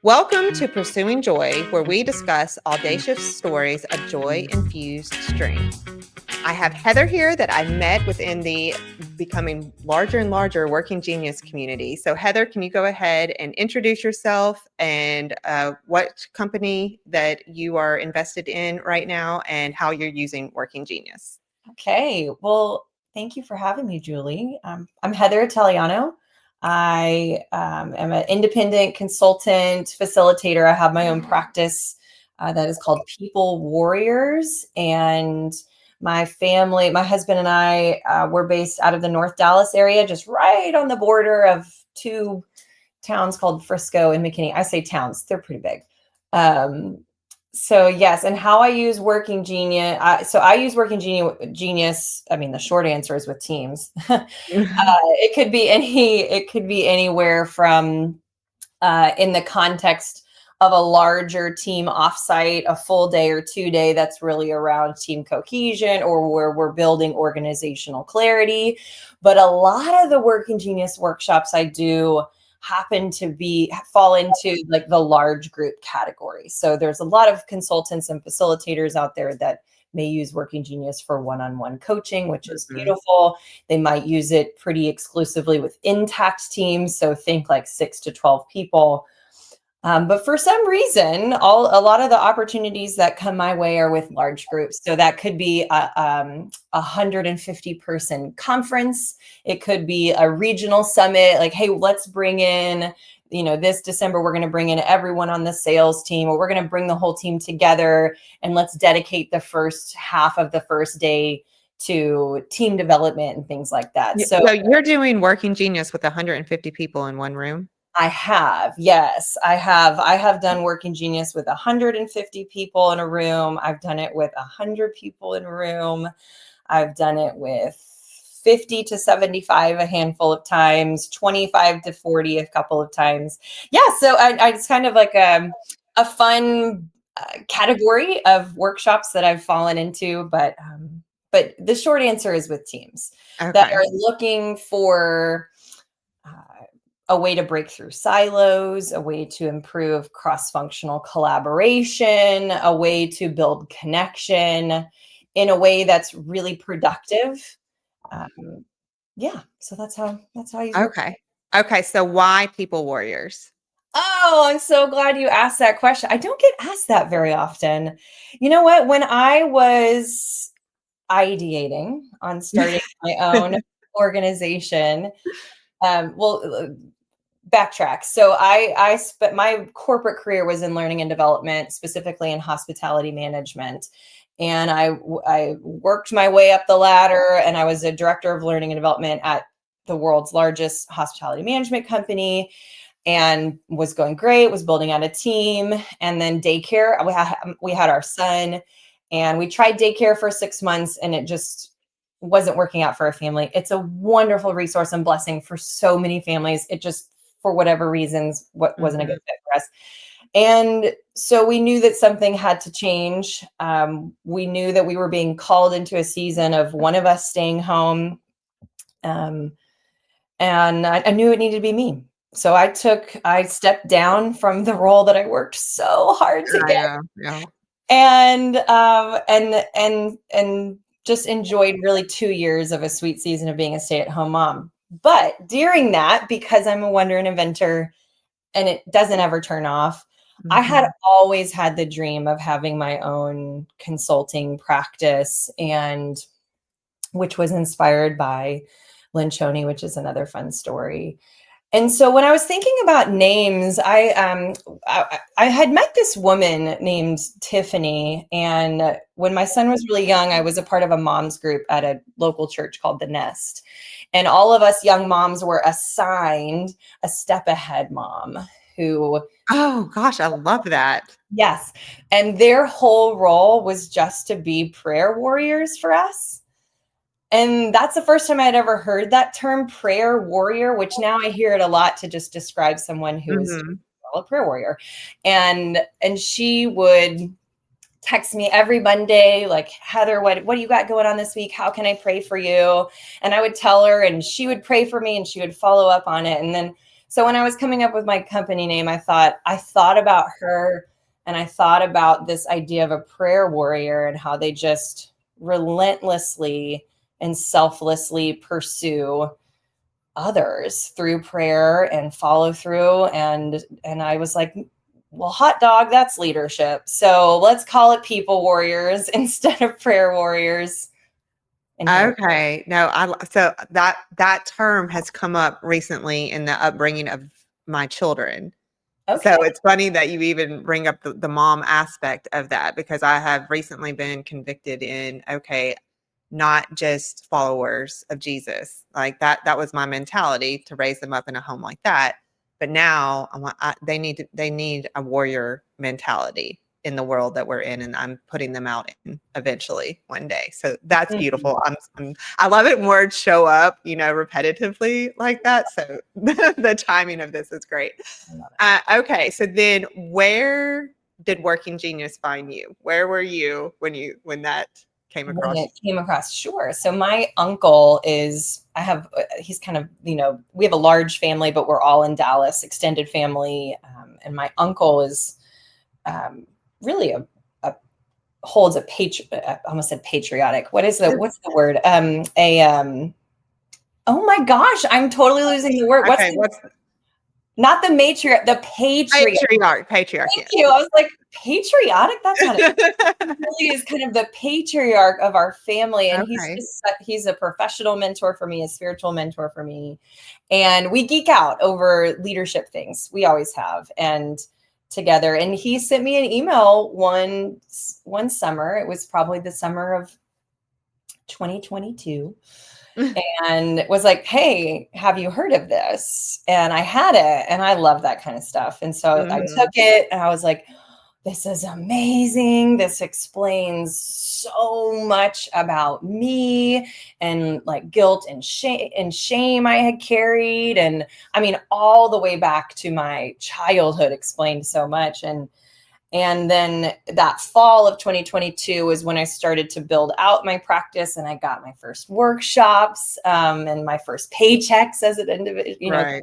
Welcome to Pursuing Joy, where we discuss audacious stories of joy-infused strength. I have Heather here that I met within the becoming larger and larger Working Genius community. So Heather, can you go ahead and introduce yourself and what company that you are invested in right now and how you're using Working Genius? Okay, well, thank you for having me, Julie. I'm Heather Italiano. I am an independent consultant, facilitator. I have my own practice that is called People Warriors. And my family, my husband and I, we're based out of the North Dallas area, just right on the border of two towns called Frisco and McKinney. I say towns, they're pretty big. So yes, and how I use Working Genius. I use Working Genius. I mean, the short answer is with teams. It could be anywhere from in the context of a larger team offsite, a full day or 2 day that's really around team cohesion or where we're building organizational clarity. But a lot of the Working Genius workshops I do happen to fall into like the large group category. So there's a lot of consultants and facilitators out there that may use Working Genius for one-on-one coaching, which is beautiful. They might use it pretty exclusively with intact teams. So think like 6 to 12 people. But for some reason, a lot of the opportunities that come my way are with large groups. So that could be a 150-person conference. It could be a regional summit. Like, hey, let's bring in, this December, we're going to bring in everyone on the sales team, or we're going to bring the whole team together and let's dedicate the first half of the first day to team development and things like that. So you're doing Working Genius with 150 people in one room? Yes, I have done Working Genius with 150 people in a room. I've done it with 100 people in a room. I've done it with 50 to 75 a handful of times, 25 to 40 a couple of times. Yeah, so it's kind of like a fun category of workshops that I've fallen into, but the short answer is with teams that are looking for a way to break through silos, a way to improve cross-functional collaboration, a way to build connection in a way that's really productive. So that's how I use it. Okay. So why People Warriors? Oh, I'm so glad you asked that question. I don't get asked that very often. You know what? When I was ideating on starting my own organization, backtrack. So I spent my corporate career was in learning and development, specifically in hospitality management. And I worked my way up the ladder, and I was a director of learning and development at the world's largest hospitality management company, and was going great, was building out a team. And then daycare, we had our son, and we tried daycare for 6 months, and it just wasn't working out for our family. It's a wonderful resource and blessing for so many families. It just, for whatever reasons, wasn't a good fit for us. And so we knew that something had to change. We knew that we were being called into a season of one of us staying home. And I knew it needed to be me. So I stepped down from the role that I worked so hard to get. And just enjoyed really 2 years of a sweet season of being a stay-at-home mom. But during that, because I'm a wonder and inventor and it doesn't ever turn off, I had always had the dream of having my own consulting practice, and which was inspired by Lynchoni, which is another fun story. And so when I was thinking about names, I had met this woman named Tiffany. And when my son was really young, I was a part of a mom's group at a local church called The Nest. And all of us young moms were assigned a step ahead mom who... Oh gosh, I love that. Yes. And their whole role was just to be prayer warriors for us. And that's the first time I'd ever heard that term, prayer warrior, which now I hear it a lot to just describe someone who is a prayer warrior. And she would text me every Monday, like, Heather, what do you got going on this week? How can I pray for you? And I would tell her, and she would pray for me, and she would follow up on it. And then So when I was coming up with my company name, I thought about her, and I thought about this idea of a prayer warrior and how they just relentlessly and selflessly pursue others through prayer and follow through. And I was like, well, hot dog, that's leadership. So let's call it people warriors instead of prayer warriors. And here. Okay. No, so that term has come up recently in the upbringing of my children. Okay. So it's funny that you even bring up the mom aspect of that, because I have recently been convicted in, okay, not just followers of Jesus. Like that was my mentality to raise them up in a home like that. But now they need a warrior mentality in the world that we're in, and I'm putting them out in eventually one day. So that's Mhm. beautiful. I love it when words show up, repetitively like that. So the timing of this is great. I love Okay, so then where did Working Genius find you? Where were you when that came when across it came across. Sure. So my uncle he's kind of, we have a large family, but we're all in Dallas, extended family. And my uncle is really holds a I almost said patriotic. you? What's the word? Oh my gosh, I'm totally losing the word. Okay, what's Not the matriarch, the patriarch. patriarch, Thank yes. you. I was like, patriotic? That's not it. Really is kind of the patriarch of our family, and Okay. he's a professional mentor for me, a spiritual mentor for me, and we geek out over leadership things. We always have, and together. And he sent me an email one summer. It was probably the summer of 2022, and was like, hey, have you heard of this? And I had it, and I love that kind of stuff. And so I took Mhm. it, and I was like, this is amazing. This explains so much about me, and like guilt and shame I had carried. And I mean, all the way back to my childhood explained so much. And then that fall of 2022 was when I started to build out my practice, and I got my first workshops, and my first paychecks as an individual, Right.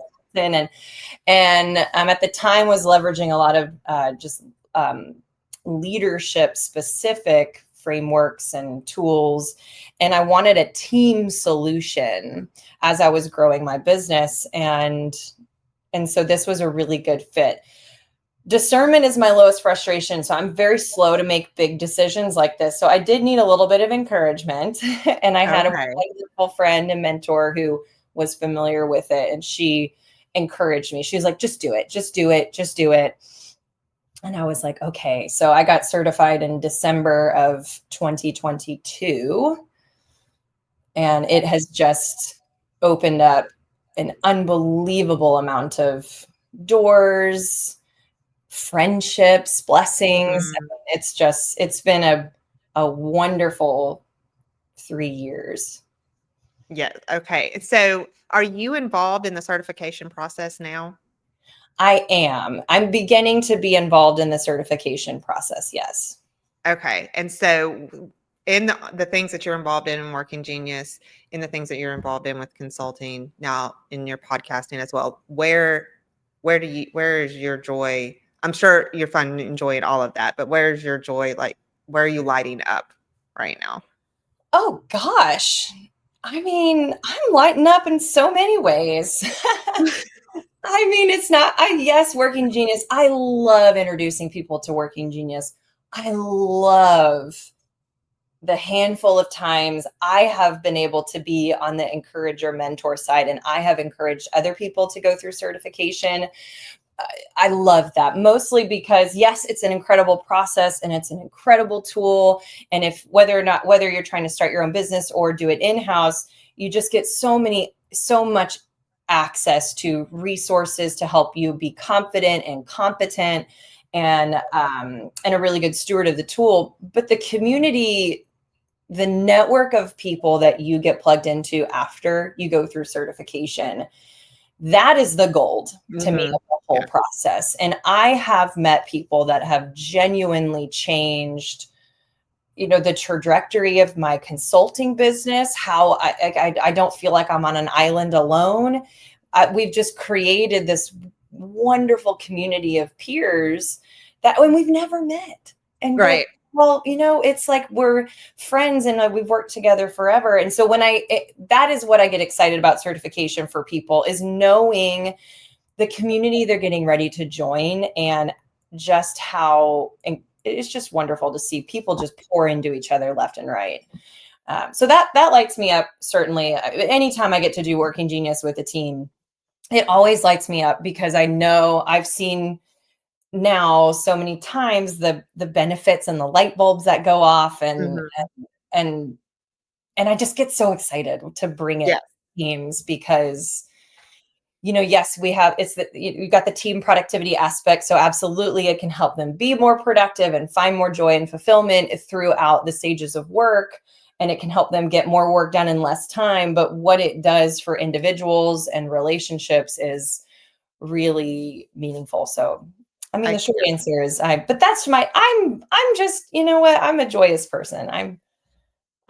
and at the time was leveraging a lot of just leadership specific frameworks and tools. And I wanted a team solution as I was growing my business. And so this was a really good fit. Discernment is my lowest frustration. So I'm very slow to make big decisions like this. So I did need a little bit of encouragement. And I had a Okay. wonderful friend and mentor who was familiar with it. And she encouraged me. She was like, just do it, just do it, just do it. And I was like, okay. So I got certified in December of 2022. And it has just opened up an unbelievable amount of doors, friendships, blessings. Mhm. It's been a wonderful 3 years. Yeah. Okay. So are you involved in the certification process now? I am. I'm beginning to be involved in the certification process. Yes. Okay. And so in the things that you're involved in Working Genius, in the things that you're involved in with consulting, now in your podcasting as well, where is your joy? I'm sure you're finding enjoying all of that, but where's your joy? Like, where are you lighting up right now? Oh gosh. I mean, I'm lighting up in so many ways. I mean, it's not, yes, Working Genius. I love introducing people to Working Genius. I love the handful of times I have been able to be on the encourager mentor side, and I have encouraged other people to go through certification. I love that, mostly because yes, it's an incredible process and it's an incredible tool. And whether you're trying to start your own business or do it in-house, you just get so much access to resources to help you be confident and competent, and a really good steward of the tool. But the community, the network of people that you get plugged into after you go through certification, that is the gold to me Mhm. of the whole Yeah. process. And I have met people that have genuinely changed, the trajectory of my consulting business, how I don't feel like I'm on an island alone. we've just created this wonderful community of peers that when we've never met. And Right. well, it's like we're friends and we've worked together forever. And so that is what I get excited about certification for people, is knowing the community they're getting ready to join, and just how, and it's just wonderful to see people just pour into each other left and right. So that lights me up. Certainly, anytime I get to do Working Genius with a team, it always lights me up, because I know I've seen now so many times the benefits and the light bulbs that go off, and Mhm. and and I just get so excited to bring it Yeah. to teams, because yes, we have, you've got the team productivity aspect. So absolutely, it can help them be more productive and find more joy and fulfillment throughout the stages of work. And it can help them get more work done in less time. But what it does for individuals and relationships is really meaningful. So, I mean, I the short answer is but that's I'm just, what? I'm a joyous person. I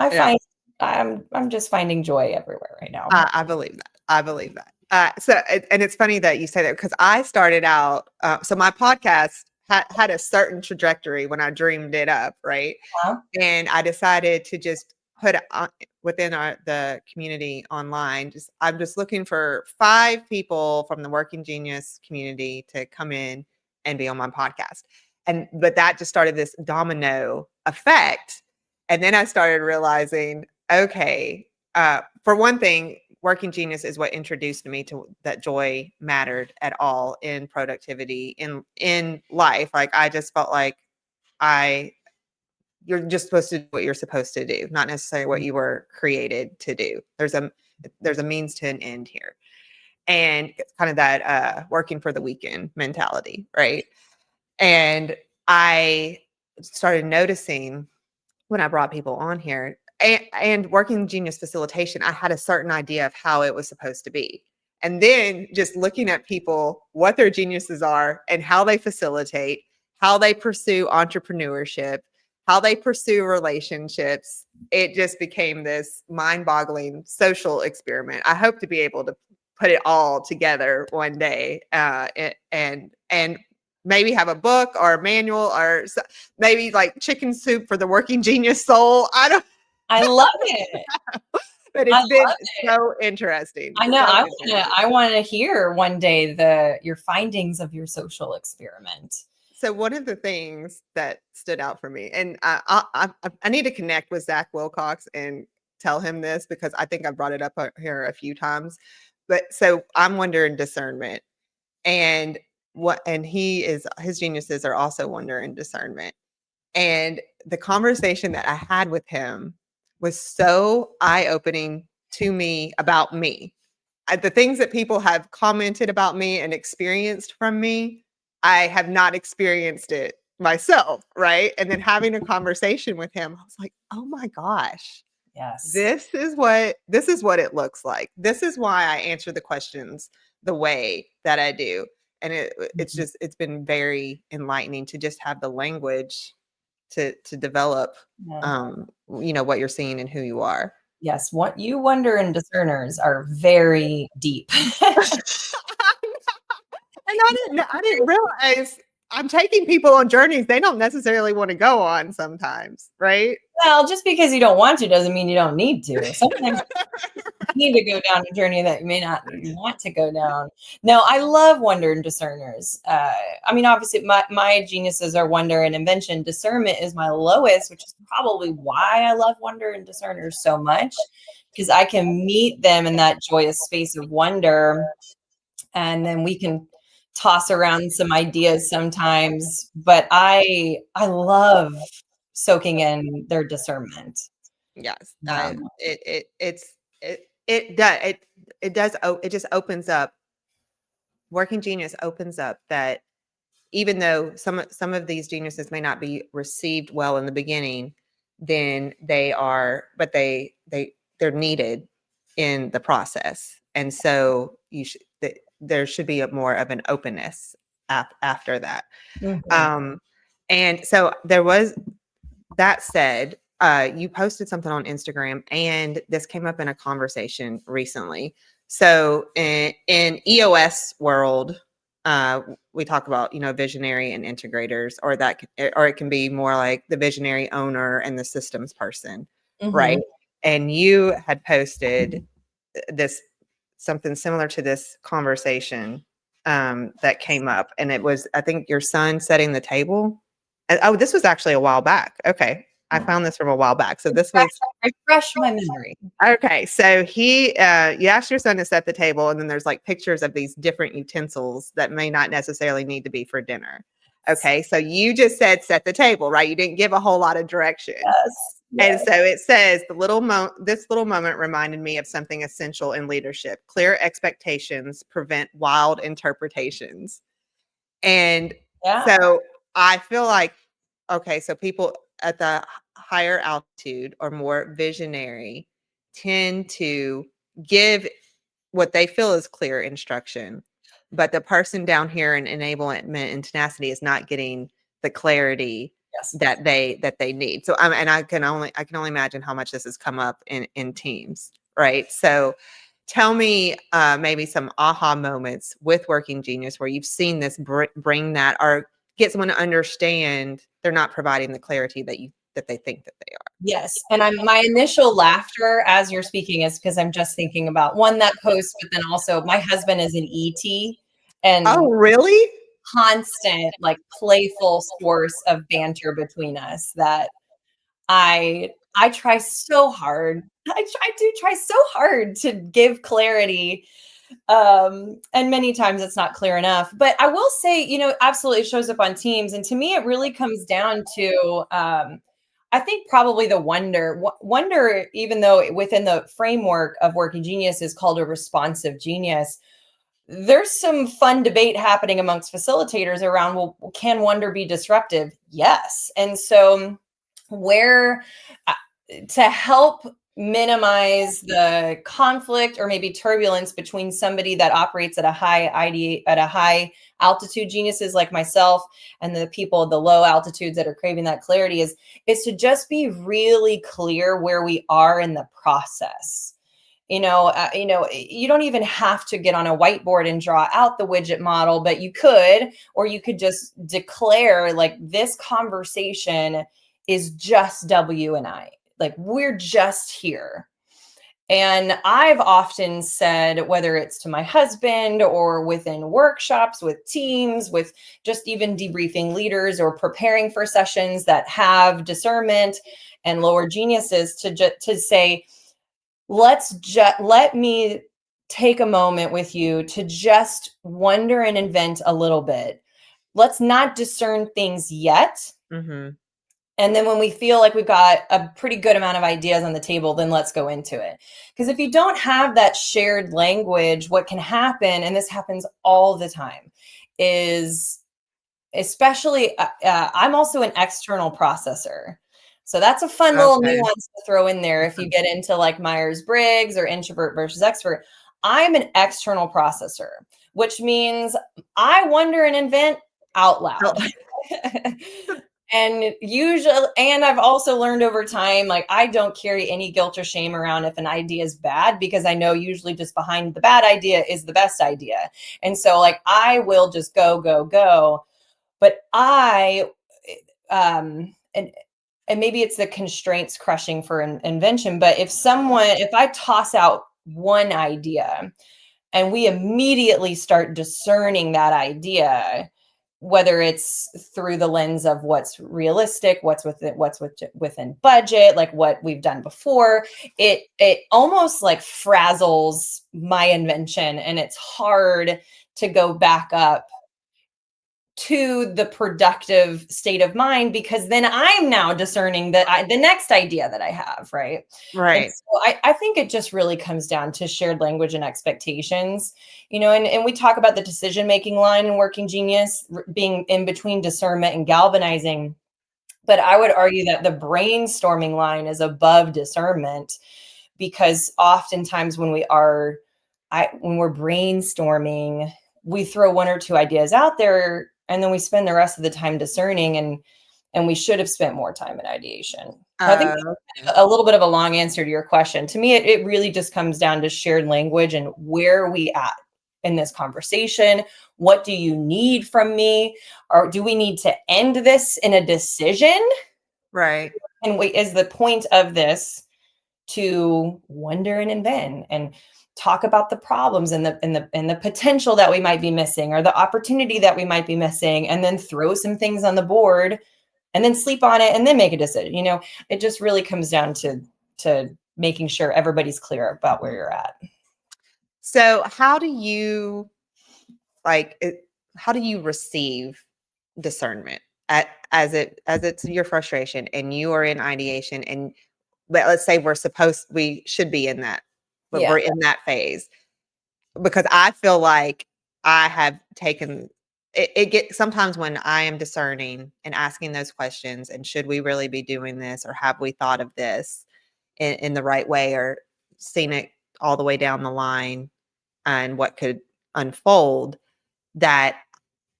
yeah. find I'm just finding joy everywhere right now. I believe that. I believe that. And it's funny that you say that, because I started out. So my podcast had a certain trajectory when I dreamed it up, right? Huh? And I decided to just put it within the community online. I'm just looking for 5 people from the Working Genius community to come in and be on my podcast. But that just started this domino effect. And then I started realizing, okay, for one thing, Working Genius is what introduced me to that joy mattered at all in productivity, in life. Like, I just felt like I you're just supposed to do what you're supposed to do, not necessarily what you were created to do. There's a means to an end here. And it's kind of that working for the weekend mentality, right? And I started noticing when I brought people on here, and Working Genius facilitation, I had a certain idea of how it was supposed to be. And then just looking at people, what their geniuses are and how they facilitate, how they pursue entrepreneurship, how they pursue relationships, it just became this mind-boggling social experiment. I hope to be able to put it all together one day, and maybe have a book or a manual, or maybe like chicken soup for the Working Genius soul. I don't, I love it. but I it's been love it. so interesting. I know. So I want to hear one day your findings of your social experiment. So one of the things that stood out for me, and I need to connect with Zach Wilcox and tell him this, because I think I brought it up here a few times. But so I'm wonder and discernment, and his geniuses are also wonder and discernment. And the conversation that I had with him was so eye-opening to me about me. The things that people have commented about me and experienced from me, I have not experienced it myself, right? And then having a conversation with him, I was like, "Oh my gosh. Yes. This is what it looks like. This is why I answer the questions the way that I do." And Mhm. it's been very enlightening to just have the language to develop, Yeah. what you're seeing and who you are. Yes. What you wonder and discerners are very deep. And I didn't realize I'm taking people on journeys they don't necessarily want to go on sometimes, right? Well, just because you don't want to doesn't mean you don't need to. Sometimes you need to go down a journey that you may not want to go down. No, I love wonder and discerners. I mean, obviously, my geniuses are wonder and invention. Discernment is my lowest, which is probably why I love wonder and discerners so much, because I can meet them in that joyous space of wonder, and then we can toss around some ideas sometimes. But I love soaking in their discernment. Yes, Yeah. I it does it does it just opens up. Working Genius opens up that, even though some of these geniuses may not be received well in the beginning, then they're needed in the process. And so there should be more of an openness after that. Mhm. Um, and so that said, you posted something on Instagram, and this came up in a conversation recently. So in EOS world, we talk about, visionary and integrators, or it can be more like the visionary owner and the systems person, right? Mhm. And you had posted this something similar to this conversation that came up, and it was, I think, your son setting the table. Oh, this was actually a while back. Okay, I found this from a while back. So this was Refresh my memory. okay. So you asked your son to set the table, and then there's like pictures of these different utensils that may not necessarily need to be for dinner. Okay, so you just said set the table, right? You didn't give a whole lot of direction. Yes. And Yes. so it says this little moment reminded me of something essential in leadership. Clear expectations prevent wild interpretations. And Yeah. so I feel like, okay, so people at the higher altitude or more visionary tend to give what they feel is clear instruction, but the person down here in enablement and tenacity is not getting the clarity Yes. that they need. So and I can only imagine how much this has come up in teams, right? So tell me maybe some aha moments with Working Genius where you've seen this bring that, or get someone to understand they're not providing the clarity that they think that they are. Yes. And my initial laughter as you're speaking is because I'm just thinking about one, that post, but then also my husband is an ET Oh, and really? constant, like playful source of banter between us that I try so hard. I do try so hard to give clarity. And many times it's not clear enough. But I will say, absolutely it shows up on teams. And to me, it really comes down to I think probably the wonder, even though within the framework of Working Genius is called a responsive genius, there's some fun debate happening amongst facilitators around, well, can wonder be disruptive? Yes. And so where uh, to help minimize the conflict or maybe turbulence between somebody that operates at a high altitude geniuses like myself and the people at the low altitudes that are craving that clarity is to just be really clear where we are in the process. You don't even have to get on a whiteboard and draw out the widget model, but you could, or you could just declare like this conversation is just W and I. Like we're just here. And I've often said, whether it's to my husband or within workshops with teams, with just even debriefing leaders or preparing for sessions that have discernment and lower geniuses, to say, let me take a moment with you to just wonder and invent a little bit. Let's not discern things yet. Mm-hmm. And then when we feel like we've got a pretty good amount of ideas on the table, then let's go into it. Because if you don't have that shared language, what can happen, and this happens all the time, is especially I'm also an external processor. So that's a fun little Okay. nuance to throw in there if you get into like Myers-Briggs or introvert versus extrovert. I'm an external processor, which means I wonder and invent out loud. And I've also learned over time, like I don't carry any guilt or shame around if an idea is bad, because I know usually just behind the bad idea is the best idea. And so like I will just go. But and maybe it's the constraints crushing for invention, but if I toss out one idea and we immediately start discerning that idea, whether it's through the lens of what's realistic, within budget, like what we've done before, it almost like frazzles my invention, and it's hard to go back up to the productive state of mind, because then I'm now discerning the next idea that I have, right? And Right. so I think it just really comes down to shared language and expectations, and we talk about the decision-making line in Working Genius being in between discernment and galvanizing. But I would argue that the brainstorming line is above discernment, because oftentimes when we're brainstorming, we throw one or two ideas out there and then we spend the rest of the time discerning. and we should have spent more time in ideation. So I think Okay. a little bit of a long answer to your question. To me, it really just comes down to shared language and where are we at in this conversation? What do you need from me? Or do we need to end this in a decision? Right. And wait, is the point of this to wonder and invent and talk about the problems and the potential that we might be missing or the opportunity that we might be missing, and then throw some things on the board and then sleep on it and then make a decision. It just really comes down to making sure everybody's clear about where you're at. So how do you like it, how do you receive discernment as it's your frustration and you are in ideation, and but let's say we should be in that, but Yeah. we're in that phase, because I feel like I have taken it get sometimes when I am discerning and asking those questions, and should we really be doing this, or have we thought of this in the right way, or seen it all the way down the line and what could unfold, that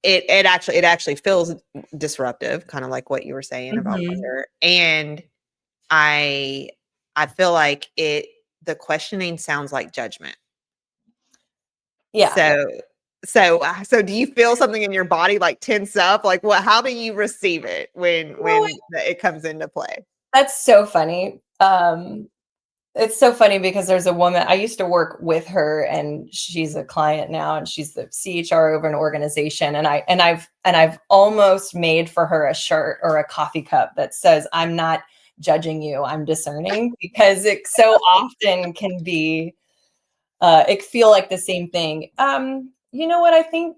it actually feels disruptive, kind of like what you were saying about Mhm. wonder. And I I feel like the questioning sounds like judgment. Yeah. So so do you feel something in your body like tense up? Like what how do you receive it No, when it comes into play? that's so funny. It's so funny because there's a woman I used to work with her, and she's a client now, and she's the CHR over an organization. And I've almost made for her a shirt or a coffee cup that says, "I'm not judging you, I'm discerning," because it so often can be it feel like the same thing. You know what I think?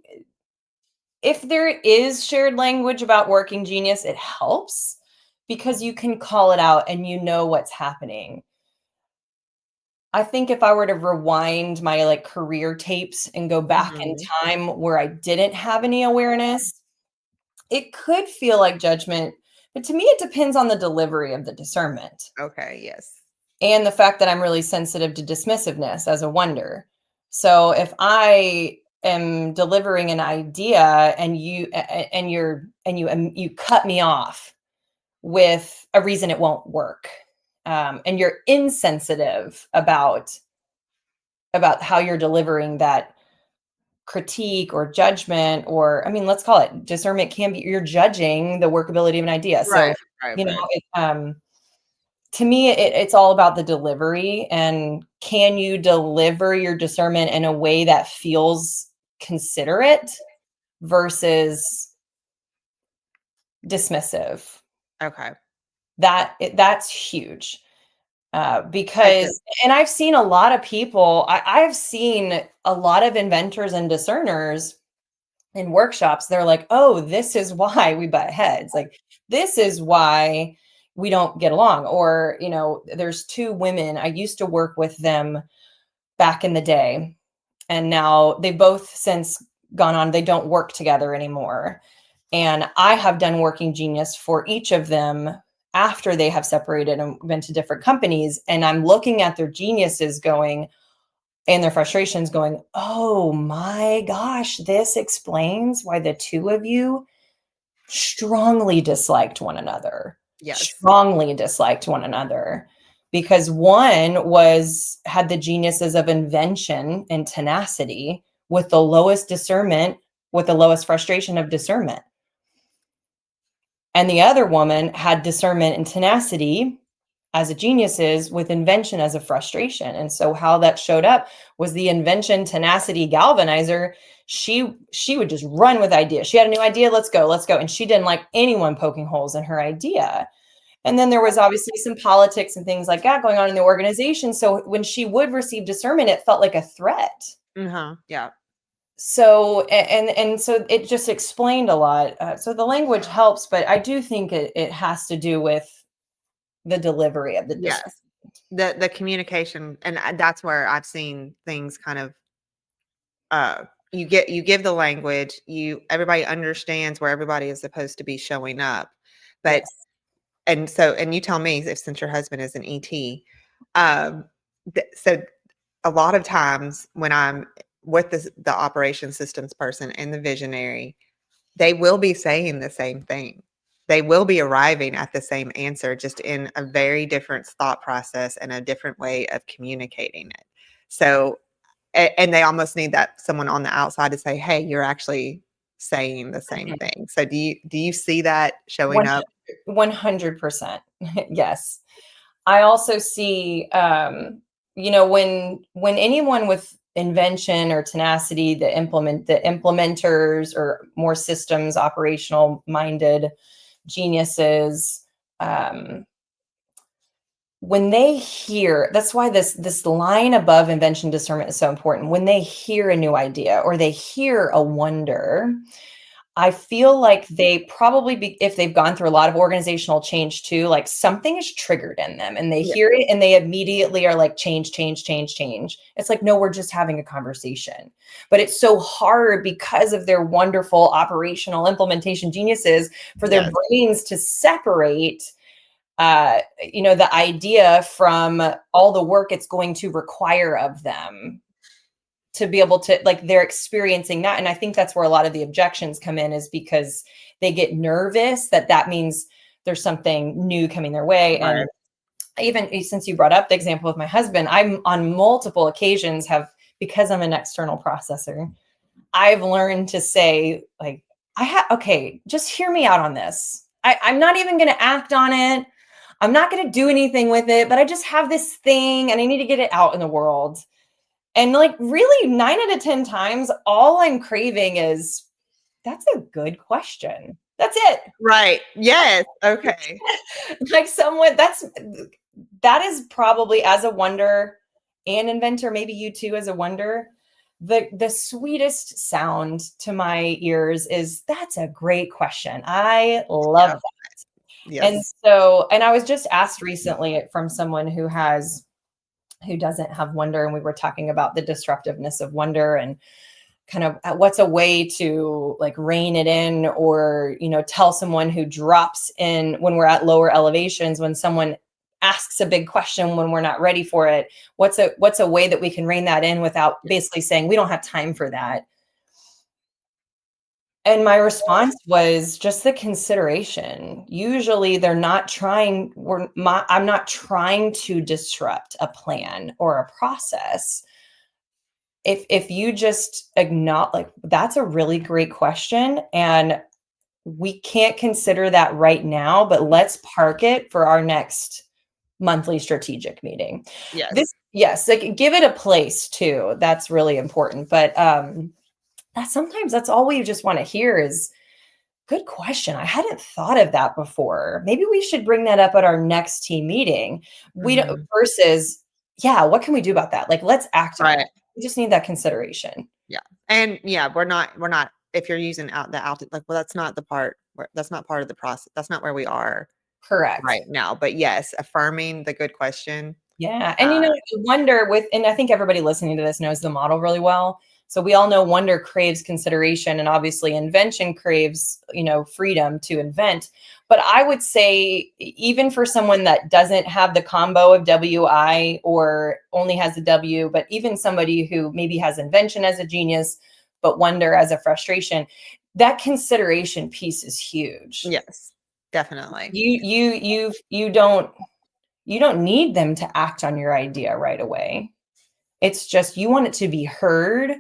If there is shared language about working genius, it helps because you can call it out and you know what's happening. I think if I were to rewind my, like, career tapes and go back in Mhm. time where I didn't have any awareness, it could feel like judgment, but to me, it depends on the delivery of the discernment Okay, yes. and the fact that I'm really sensitive to dismissiveness as a wonder. So if I am delivering an idea and you cut me off with a reason it won't work, and you're insensitive about how you're delivering that critique or judgment, or I mean, let's call it discernment, can be you're judging the workability of an idea. Right, So, right, right. to me, it's all about the delivery, and can you deliver your discernment in a way that feels considerate versus dismissive? Okay. That's huge. I do. Because and I've seen a lot of people, I've seen a lot of inventors and discerners in workshops. They're like, oh, this is why we butt heads. Like, this is why we don't get along. Or, there's two women. I used to work with them back in the day, and now they've both since gone on. They don't work together anymore. And I have done Working Genius for each of them after they have separated and been to different companies. And I'm looking at their geniuses going and their frustrations going, oh my gosh, this explains why the two of you strongly disliked one another. Yes. Strongly disliked one another. Because one had the geniuses of invention and tenacity with the lowest discernment, with the lowest frustration of discernment. And the other woman had discernment and tenacity as a genius is, with invention as a frustration. And so how that showed up was the invention tenacity galvanizer. She would just run with ideas. She had a new idea, let's go, let's go. And she didn't like anyone poking holes in her idea. And then there was obviously some politics and things like that going on in the organization. So when she would receive discernment, it felt like a threat. Uh-huh. Yeah. So and so it just explained a lot. So the language helps, but I do think it has to do with the delivery of the discernment. Yes. The communication, and that's where I've seen things kind of you give the language, everybody understands where everybody is supposed to be showing up. But Yes. and you tell me, if since your husband is an ET, um so a lot of times when I'm with the operation systems person and the visionary, they will be saying the same thing. they will be arriving at the same answer, just in a very different thought process and a different way of communicating it. So, and they almost need that someone on the outside to say, "Hey, you're actually saying the same Mhm. thing." So do you see that showing up? 100%. Yes. I also see, when anyone with invention or tenacity, the implementers or more systems operational minded geniuses, um, when they hear, that's why this line above invention discernment is so important. When they hear a new idea or they hear a wonder, I feel like they probably if they've gone through a lot of organizational change too, like something is triggered in them and they Yeah. hear it and they immediately are like, change, change, change, change. It's like, no, we're just having a conversation. But it's so hard because of their wonderful operational implementation geniuses for their Yes. brains to separate the idea from all the work it's going to require of them to be able to, like, they're experiencing that. And I think that's where a lot of the objections come in, is because they get nervous that means there's something new coming their way. And Right. even since you brought up the example with my husband, I'm on multiple occasions because I'm an external processor, I've learned to say, like, okay, just hear me out on this. I'm not even going to act on it. I'm not going to do anything with it, but I just have this thing and I need to get it out in the world. And like, really, 9 out of 10 times, all I'm craving is, that's a good question. That's it. Right. Yes. Okay. Like, someone that is probably, as a wonder and inventor, maybe you too as a wonder, the sweetest sound to my ears is, that's a great question. I love Yeah. that. And Yes. so, and I was just asked recently from someone who doesn't have wonder, and we were talking about the disruptiveness of wonder and kind of what's a way to like rein it in, or tell someone who drops in when we're at lower elevations, when someone asks a big question when we're not ready for it, what's a way that we can rein that in without basically saying we don't have time for that. And my response was just the consideration. Usually they're not trying, I'm not trying to disrupt a plan or a process. If you just acknowledge, like, that's a really great question, and we can't consider that right now, but let's park it for our next monthly strategic meeting. Yes. Yes, like, give it a place too. That's really important. But sometimes that's all we just want to hear is, good question. I hadn't thought of that before. Maybe we should bring that up at our next team meeting. We don't, Mhm. versus, yeah, what can we do about that? Like, let's act on it. Right. We just need that consideration. Yeah. And yeah, we're not if you're using out the alt like, well, that's not the part where that's not part of the process. That's not where we are Correct. right now. But yes, affirming the good question. Yeah. And Uh, wonder and I think everybody listening to this knows the model really well. So we all know wonder craves consideration, and obviously invention craves, freedom to invent. But I would say, even for someone that doesn't have the combo of WI or only has the W, but even somebody who maybe has invention as a genius, but wonder as a frustration, that consideration piece is huge. yes, definitely. You don't need them to act on your idea right away. It's just, you want it to be heard,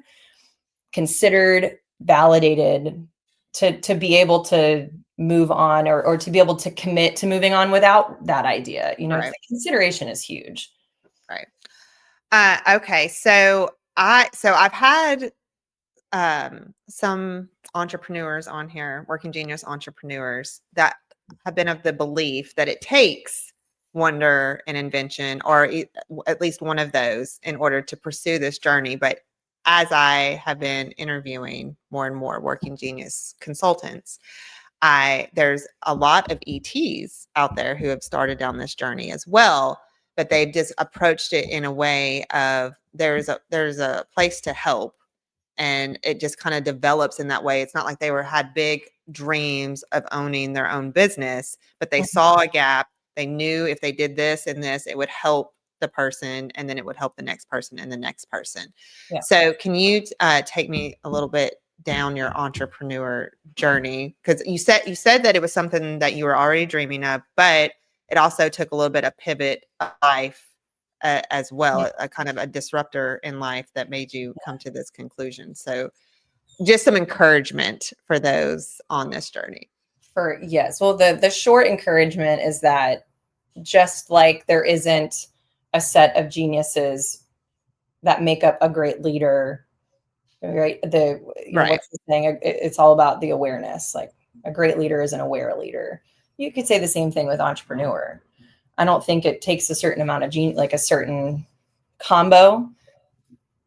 considered, validated, to be able to move on, or to be able to commit to moving on without that idea. Right. The consideration is huge. Right. Okay. So I've had some entrepreneurs on here, working genius entrepreneurs, that have been of the belief that it takes wonder and invention, or at least one of those, in order to pursue this journey. But as I have been interviewing more and more working genius consultants, there's a lot of ETs out there who have started down this journey as well, but they've just approached it in a way of there's a place to help, and it just kind of develops in that way. It's not like they had big dreams of owning their own business, but they Mhm. saw a gap. They knew if they did this and this, it would help the person, and then it would help the next person and the next person. Yeah. So, can you take me a little bit down your entrepreneur journey? Because you said that it was something that you were already dreaming of, but it also took a little bit of pivot of life as Yeah. well, a kind of a disruptor in life that made you come to this conclusion. So just some encouragement for those on this journey. Yes. Well, the short encouragement is that just like there isn't a set of geniuses that make up a great leader, right? Right. What's the saying? It's all about the awareness. Like a great leader is an aware leader. You could say the same thing with entrepreneur. I don't think it takes a certain amount of like a certain combo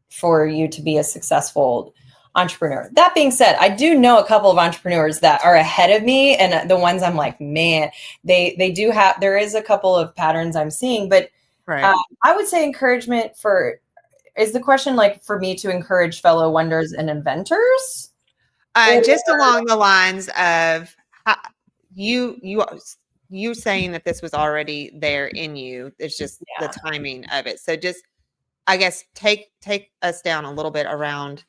for you to be a successful entrepreneur. That being said, I do know a couple of entrepreneurs that are ahead of me, and the ones I'm like, man, they do have. There is a couple of patterns I'm seeing, but Right. I would say encouragement for is the question like for me to encourage fellow wonders and inventors. Or, Just along the lines of how, you you you saying that this was already there in you. It's just the yeah. timing of it. So just I guess take us down a little bit around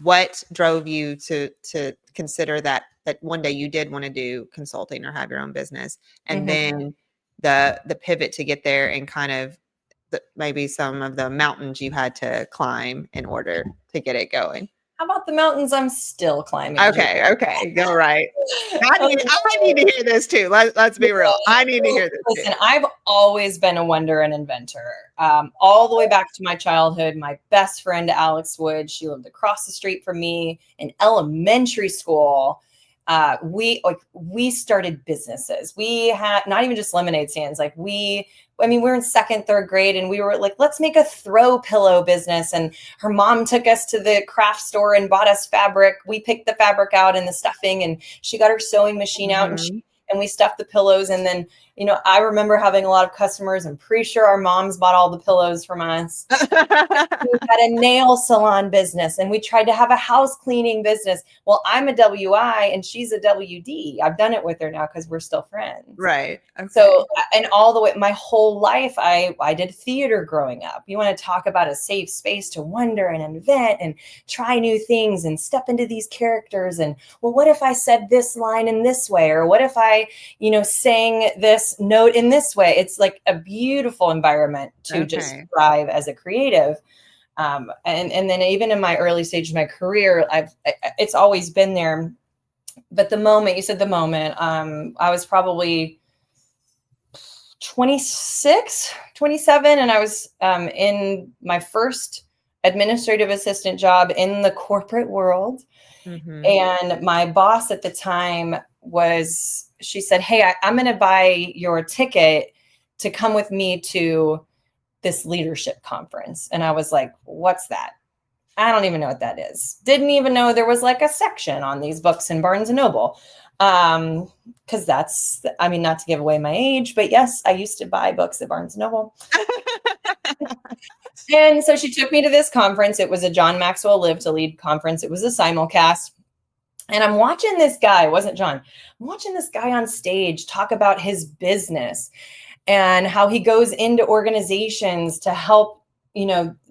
what drove you to consider that one day you did want to do consulting or have your own business, and Mhm. then the pivot to get there, and kind of maybe some of the mountains you had to climb in order to get it going. How about the mountains I'm still climbing, Julie? Okay, okay, go right. I need to hear this too. Let's be real. I need to hear this too. Listen, I've always been a wonder and inventor. All the way back to my childhood, my best friend, Alex Wood, she lived across the street from me in elementary school. We started businesses. We had not even just lemonade stands. We were in second, third grade, and we were like, let's make a throw pillow business. And her mom took us to the craft store and bought us fabric. We picked the fabric out and the stuffing, and she got her sewing machine out, and Mhm. we stuffed the pillows. And then, I remember having a lot of customers. I'm pretty sure our moms bought all the pillows from us. We had a nail salon business, and we tried to have a house cleaning business. Well, I'm a WI and she's a WD. I've done it with her now because we're still friends. Right. Okay. So, and all the way, my whole life, I did theater growing up. You want to talk about a safe space to wonder and invent and try new things and step into these characters. And well, what if I said this line in this way? Or what if I, sang this note in this way? It's like a beautiful environment to just Okay. thrive as a creative. And then even in my early stage of my career, it's always been there. But the moment you said the moment, I was probably 26, 27, and I was in my first administrative assistant job in the corporate world. Mhm. And my boss at the time she said, hey, I'm going to buy your ticket to come with me to this leadership conference. And I was like, what's that? I don't even know what that is. Didn't even know there was like a section on these books in Barnes and Noble. Because not to give away my age, but yes, I used to buy books at Barnes and Noble. And so she took me to this conference. It was a John Maxwell Live to Lead conference. It was a simulcast. And I'm watching this guy, it wasn't John. I'm watching this guy on stage talk about his business and how he goes into organizations to help,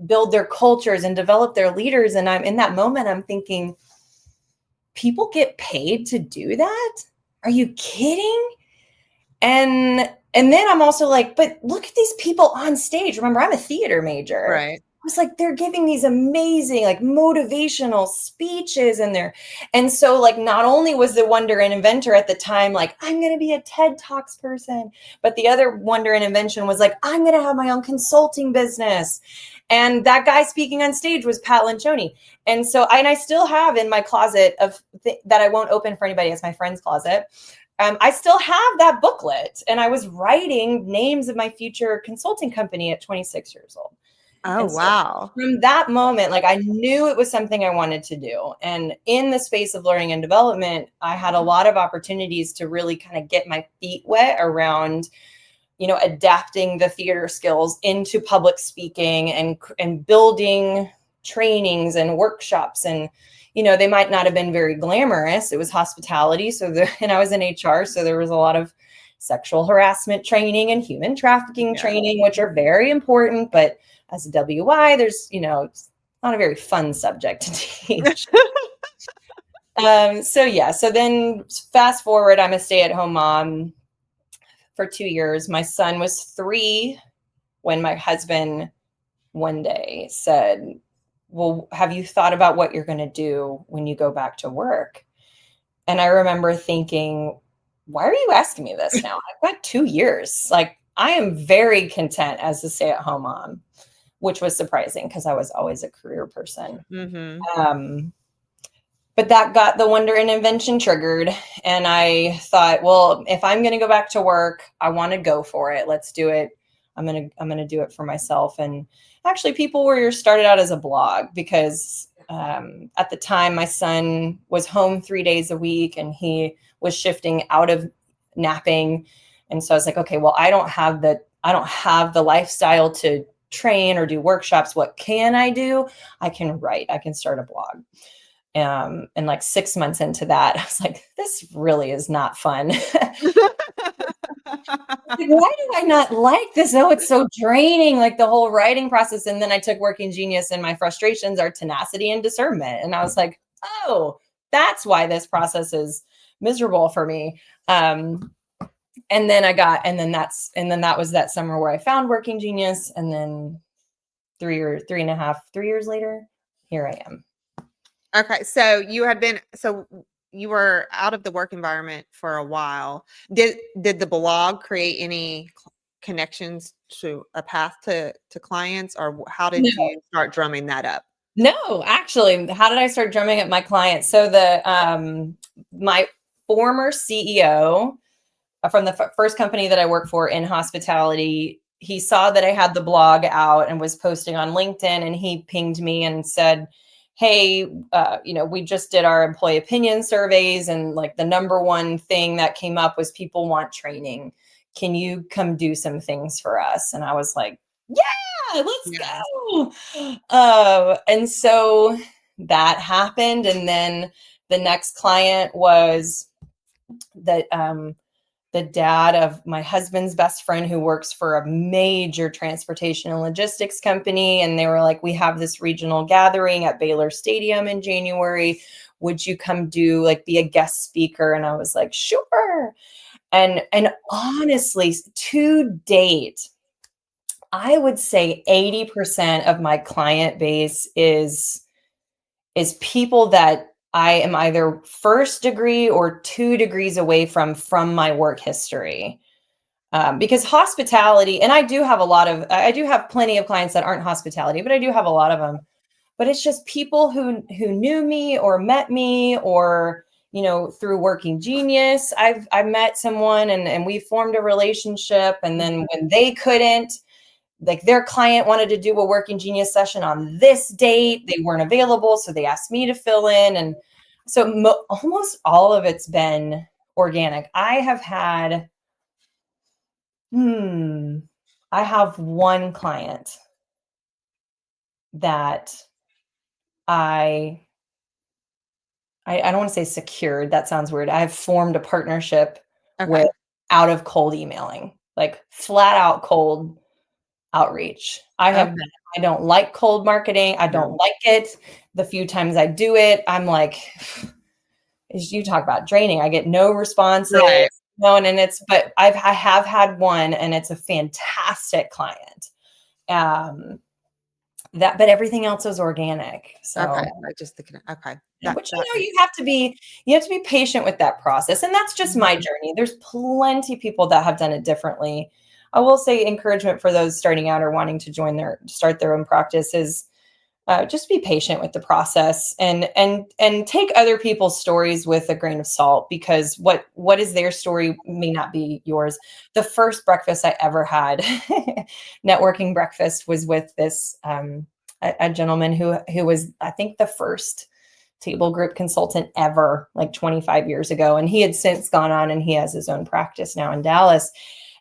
build their cultures and develop their leaders. And I'm in that moment, I'm thinking, people get paid to do that? Are you kidding? And then I'm also like, but look at these people on stage. Remember, I'm a theater major. Right. I was like, they're giving these amazing, like motivational speeches and so like, not only was the wonder and inventor at the time, like, I'm going to be a TED Talks person, but the other wonder and invention was like, I'm going to have my own consulting business. And that guy speaking on stage was Pat Lencioni. And so, and I still have in my closet that I won't open for anybody. It's my friend's closet. I still have that booklet, and I was writing names of my future consulting company at 26 years old. Oh, And so wow. from that moment, like I knew it was something I wanted to do. And in the space of learning and development, I had a lot of opportunities to really kind of get my feet wet around, adapting the theater skills into public speaking and building trainings and workshops. And, they might not have been very glamorous. It was hospitality. And I was in HR. So there was a lot of sexual harassment training and human trafficking training, which are very important. But as a WI, there's, it's not a very fun subject to teach. So then fast forward, I'm a stay-at-home mom for 2 years. My son was 3 when my husband one day said, well, have you thought about what you're going to do when you go back to work? And I remember thinking, why are you asking me this now? I've got 2 years. Like, I am very content as a stay-at-home mom, which was surprising because I was always a career person. Mm-hmm. But that got the wonder and invention triggered. And I thought, well, if I'm going to go back to work, I want to go for it. Let's do it. I'm going to do it for myself. And actually, people were started out as a blog because at the time my son was home 3 days a week and he was shifting out of napping. And so I was like, okay, well, I don't have the lifestyle to train or do workshops. What can I do? I can write. I can start a blog. And like 6 months into that, I was like, this really is not fun. Why do I not like this? Oh, it's so draining, like the whole writing process. And then I took Working Genius, and my frustrations are tenacity and discernment. And I was like, oh, that's why this process is miserable for me. And then that was that summer where I found Working Genius. And then 3 years later, here I am. Okay, so you were out of the work environment for a while. Did the blog create any connections to a path to clients, or how did you start drumming that up? No, actually, how did I start drumming up my clients? So my former CEO from the first company that I worked for in hospitality, he saw that I had the blog out and was posting on LinkedIn, and he pinged me and said, hey, we just did our employee opinion surveys, and like the number one thing that came up was people want training. Can you come do some things for us? And I was like, yeah, let's Yes. go. And so that happened. And then the next client was that the dad of my husband's best friend who works for a major transportation and logistics company. And they were like, we have this regional gathering at Baylor Stadium in January. Would you come be a guest speaker? And I was like, sure. And honestly, to date, I would say 80% of my client base is people that I am either first degree or 2 degrees away from my work history. Because hospitality, and I do have plenty of clients that aren't hospitality, but I do have a lot of them. But it's just people who knew me or met me, or through Working Genius, I met someone and we formed a relationship. And then when they couldn't, like their client wanted to do a Working Genius session on this date, they weren't available, so they asked me to fill in. And so almost all of it's been organic. I have one client that I don't want to say secured. That sounds weird. I've formed a partnership with Okay. out of cold emailing, like flat out cold outreach. I Okay. don't like cold marketing. I don't No. like it. The few times I do it, I'm like, as you talk about draining, I get no responses. Right. No, but I have had one, and it's a fantastic client. But everything else is organic. So, Okay. I just thinking. Okay. which That makes. you have to be patient with that process, and that's just my journey. There's plenty of people that have done it differently. I will say encouragement for those starting out or wanting to start their own practice is just be patient with the process, and take other people's stories with a grain of salt, because what is their story may not be yours. The first breakfast I ever had, networking breakfast, was with this a gentleman who was, I think, the first table group consultant ever, like 25 years ago. And he had since gone on and he has his own practice now in Dallas.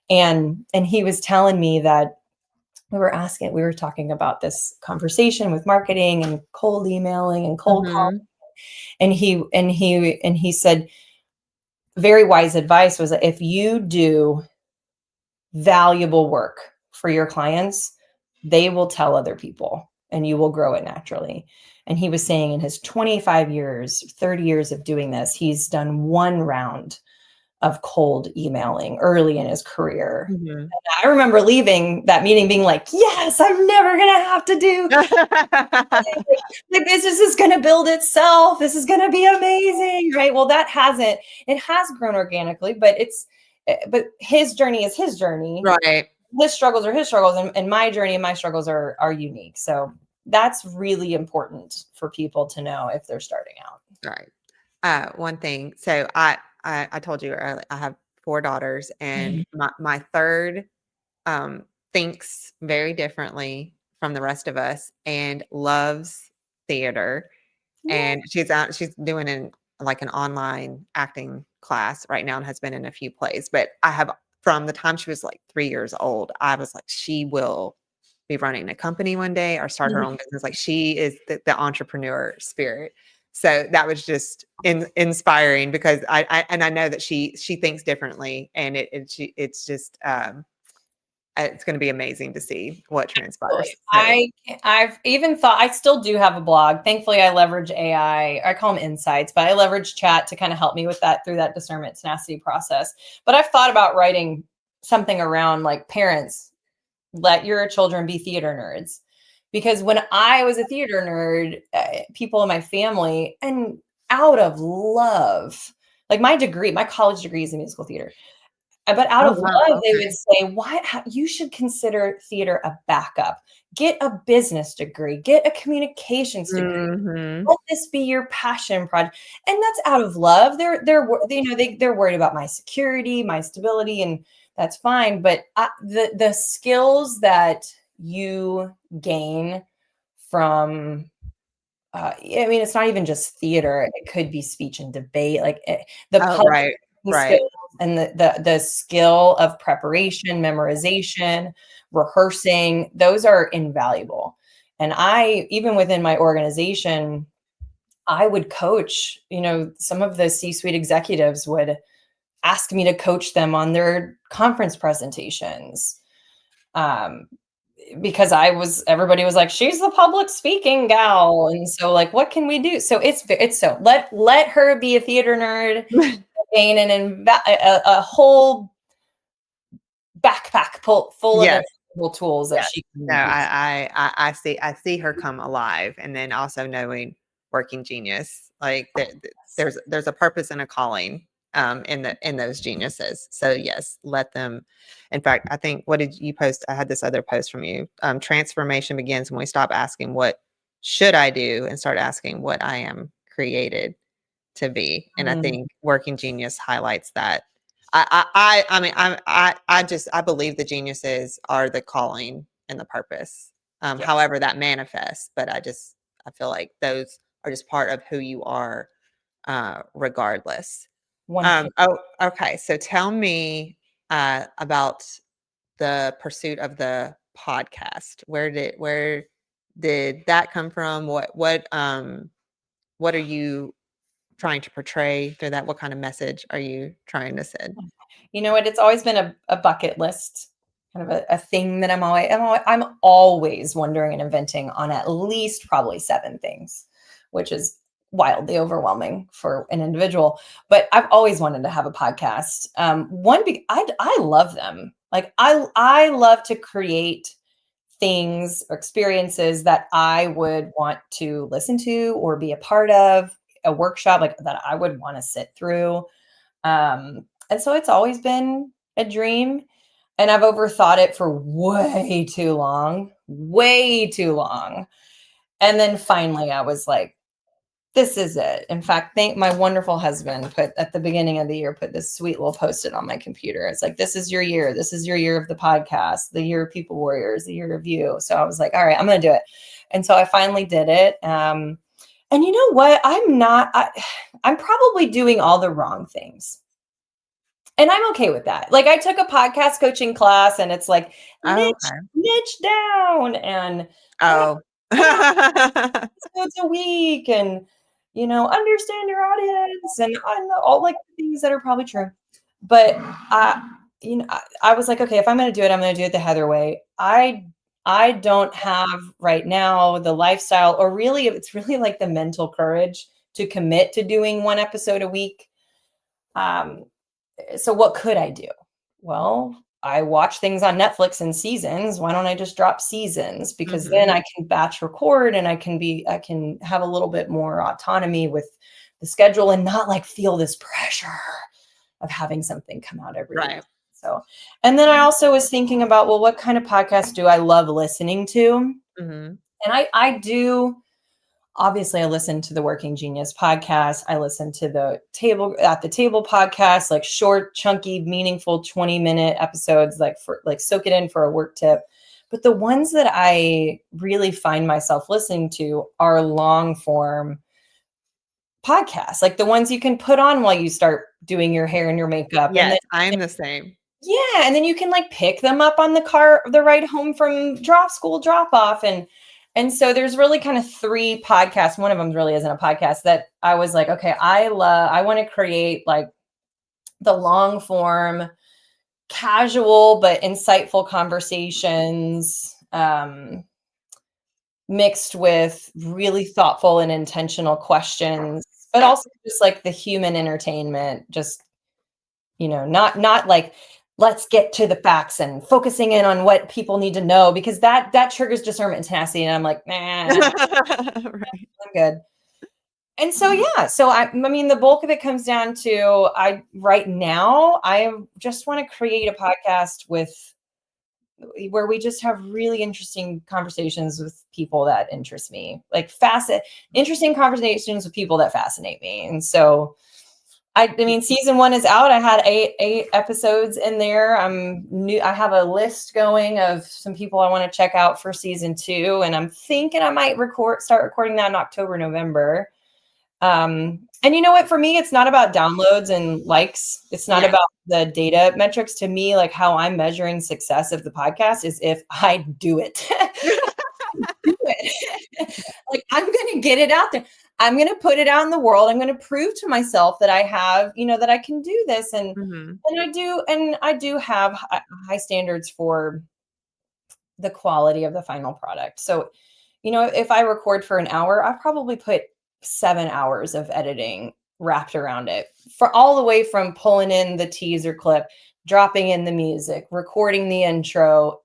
And he was telling me that we were talking about this conversation with marketing and cold emailing and cold calling. Mhm. And he said, very wise advice was that if you do valuable work for your clients, they will tell other people and you will grow it naturally. And he was saying in his 25 years, 30 years of doing this, he's done one round of cold emailing early in his career. Mhm. I remember leaving that meeting being like, yes, I'm never going to have to do the business is going to build itself. This is going to be amazing. Right. Well, it has grown organically, but his journey is his journey. Right. His struggles are his struggles, and my journey and my struggles are unique. So that's really important for people to know if they're starting out. Right. One thing. So I told you earlier, I have 4 daughters, and my third thinks very differently from the rest of us and loves theater. Yeah. And she's doing an online acting class right now and has been in a few plays. But I have, from the time she was like 3 years old, I was like, she will be running a company one day or start her own business. Like, she is the entrepreneur spirit. So that was just inspiring, because I know that she thinks differently, and it's just it's going to be amazing to see what transpires. So I've even thought, I still do have a blog. Thankfully, I leverage AI. I call them insights, but I leverage chat to kind of help me with that through that discernment tenacity process. But I've thought about writing something around like, parents, let your children be theater nerds. Because when I was a theater nerd, people in my family, and out of love, like my college degree is in musical theater. But out oh of wow, love, they would okay. say, "Why you should consider theater a backup. Get a business degree, get a communications degree. Hmm. Let this be your passion project." And that's out of love. They're worried about my security, my stability, and that's fine. But the skills that you gain from I mean, it's not even just theater. It could be speech and debate, like the Oh, public right, speaking right. skills and the skill of preparation, memorization, rehearsing. Those are invaluable. And I, even within my organization, I would coach. Some of the C-suite executives would ask me to coach them on their conference presentations. Um, because everybody was like, she's the public speaking gal. And so, like, what can we do? So so let her be a theater nerd, gain a whole backpack full of Yes. invaluable tools that Yes. she No, can use. I see her come alive, and then also knowing working genius, like, there's a purpose and a calling, in those geniuses. So yes, let them. In fact, I think, what did you post? I had this other post from you. Transformation begins when we stop asking what should I do and start asking what I am created to be. And I Mm, think working genius highlights that. I mean, I believe the geniuses are the calling and the purpose, yes, however that manifests. But I feel like those are just part of who you are, regardless. 100. Oh, okay. So tell me about the pursuit of the podcast. Where did that come from? What are you trying to portray through that? What kind of message are you trying to send? You know what? It's always been a bucket list, kind of a thing that I'm always wondering and inventing on at least probably 7 things, which is wildly overwhelming for an individual. But I've always wanted to have a podcast. I love them. Like, I love to create things or experiences that I would want to listen to or be a part of, a workshop like that I would want to sit through. And so it's always been a dream, and I've overthought it for way too long, way too long. And then finally I was like, this is it. In fact, thank my wonderful husband put at the beginning of the year, put this sweet little post-it on my computer. It's like, this is your year. This is your year of the podcast, the year of People Warriors, the year of you. So I was like, all right, I'm going to do it. And so I finally did it. And you know what? I'm probably doing all the wrong things. And I'm okay with that. Like, I took a podcast coaching class, and it's like, Oh, niche, okay. niche down, and put Oh. put out episodes a week, and understand your audience, and I know all, like, the things that are probably true. But I was like, okay, if I'm going to do it, I'm going to do it the Heather way. I I don't have right now the lifestyle, or really, it's really like the mental courage to commit to doing one episode a week. Um, so what could I do? Well, I watch things on Netflix in seasons. Why don't I just drop seasons? Because then Mhm. I can batch record and I can have a little bit more autonomy with the schedule and not like feel this pressure of having something come out every week. Right. So, and then I also was thinking about, well, what kind of podcast do I love listening to? Mhm. And I do, obviously I listen to the Working Genius podcast. I listen to the Table podcast, like short, chunky, meaningful 20-minute episodes, like for like soak it in for a work tip. But the ones that I really find myself listening to are long form podcasts, like the ones you can put on while you start doing your hair and your makeup. And then Yes, I'm the same. yeah, and then you can like pick them up on the ride home from school drop off. And so there's really kind of three podcasts. One of them really isn't a podcast that I was like, okay, I want to create like the long form, casual but insightful conversations, mixed with really thoughtful and intentional questions, but also just like the human entertainment, just not like let's get to the facts and focusing in on what people need to know, because that triggers discernment and tenacity, and I'm like, nah, Right. I'm good. And so yeah, so I mean, the bulk of it comes down to, I right now I just want to create a podcast where we just have really interesting conversations with people that interest me, like interesting conversations with people that fascinate me. And so I mean, season one is out. I had eight episodes in there. I'm new. I have a list going of some people I want to check out for season two, and I'm thinking I might start recording that in October, November. And you know what? For me, it's not about downloads and likes. It's not Yeah. about the data metrics. To me, like how I'm measuring success of the podcast is if I do it. Do it. Like I'm going to get it out there. I'm going to put it out in the world. I'm going to prove to myself that I have, that I can do this. Mhm. And I do have high standards for the quality of the final product. So, if I record for an hour, I probably put 7 hours of editing wrapped around it, for all the way from pulling in the teaser clip, dropping in the music, recording the intro,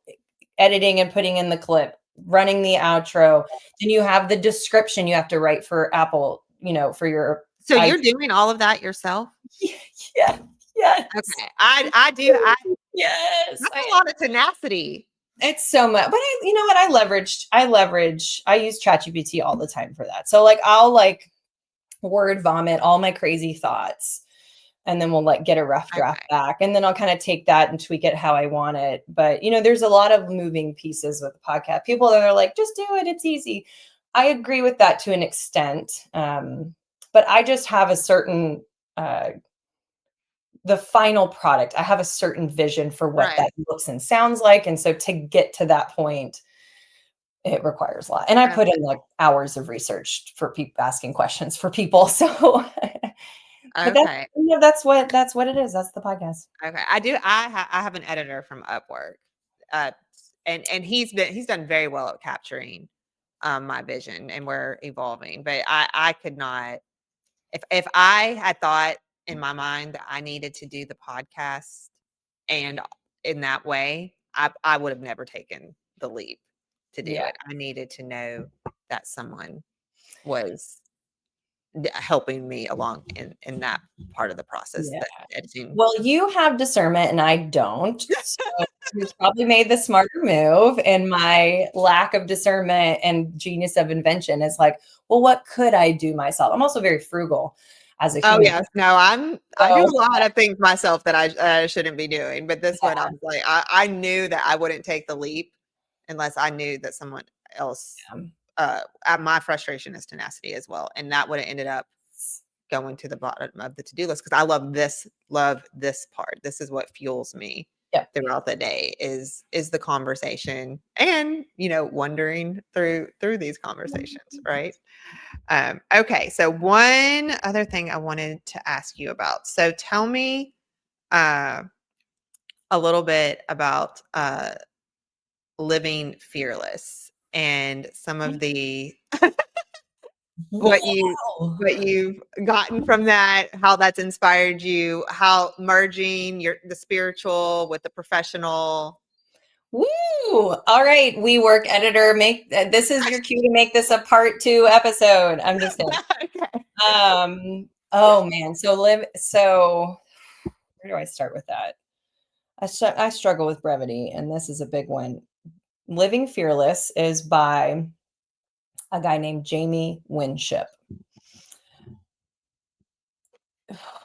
editing and putting in the clip, running the outro. Then you have the description you have to write for Apple, for your So I you're doing all of that yourself? yeah, yes. Okay. I do. Yes. That's a lot of tenacity. It's so much, but you know what? I use ChatGPT all the time for that. So like, I'll like word vomit all my crazy thoughts, and then we'll like get a rough draft Okay. back, and then I'll kind of take that and tweak it how I want it. But there's a lot of moving pieces with the podcast. People that are like, just do it, it's easy. I agree with that to an extent. But I just have a certain uh, the final product. I have a certain vision for what Right. that looks and sounds like. And so to get to that point, it requires a lot. And I put Okay. in like hours of research for people, asking questions for people. So but Okay. that's what it is. That's the podcast. Okay. I have an editor from Upwork. Uh, and he's done very well at capturing my vision, and we're evolving. But I could not, if I had thought in my mind that I needed to do the podcast and in that way, I would have never taken the leap to do Yeah. it. I needed to know that someone was helping me along in that part of the process, Yeah. that editing. Well, you have discernment and I don't. So you probably made the smarter move. And my lack of discernment and genius of invention is like, well, what could I do myself? I'm also very frugal as a Oh, human. yes. No, I do So a lot of things myself that I shouldn't be doing, but this one, I was like, I knew that I wouldn't take the leap unless I knew that someone else, yeah. my frustration is tenacity as well, and that would have ended up going to the bottom of the to-do list, because I love this part. This is what fuels me Yep. throughout the day, is the conversation, and, wondering through these conversations, right? Okay, so one other thing I wanted to ask you about. So tell me uh, a little bit about living fearless and some of the what you Wow. what you've gotten from that, how that's inspired you, how merging the spiritual with the professional. Woo! All right, we work editor. Make this is your cue to make this a part 2 episode. I'm just kidding. Okay. Oh man. So where do I start with that? I struggle with brevity, and this is a big one. Living Fearless is by a guy named Jamie Winship.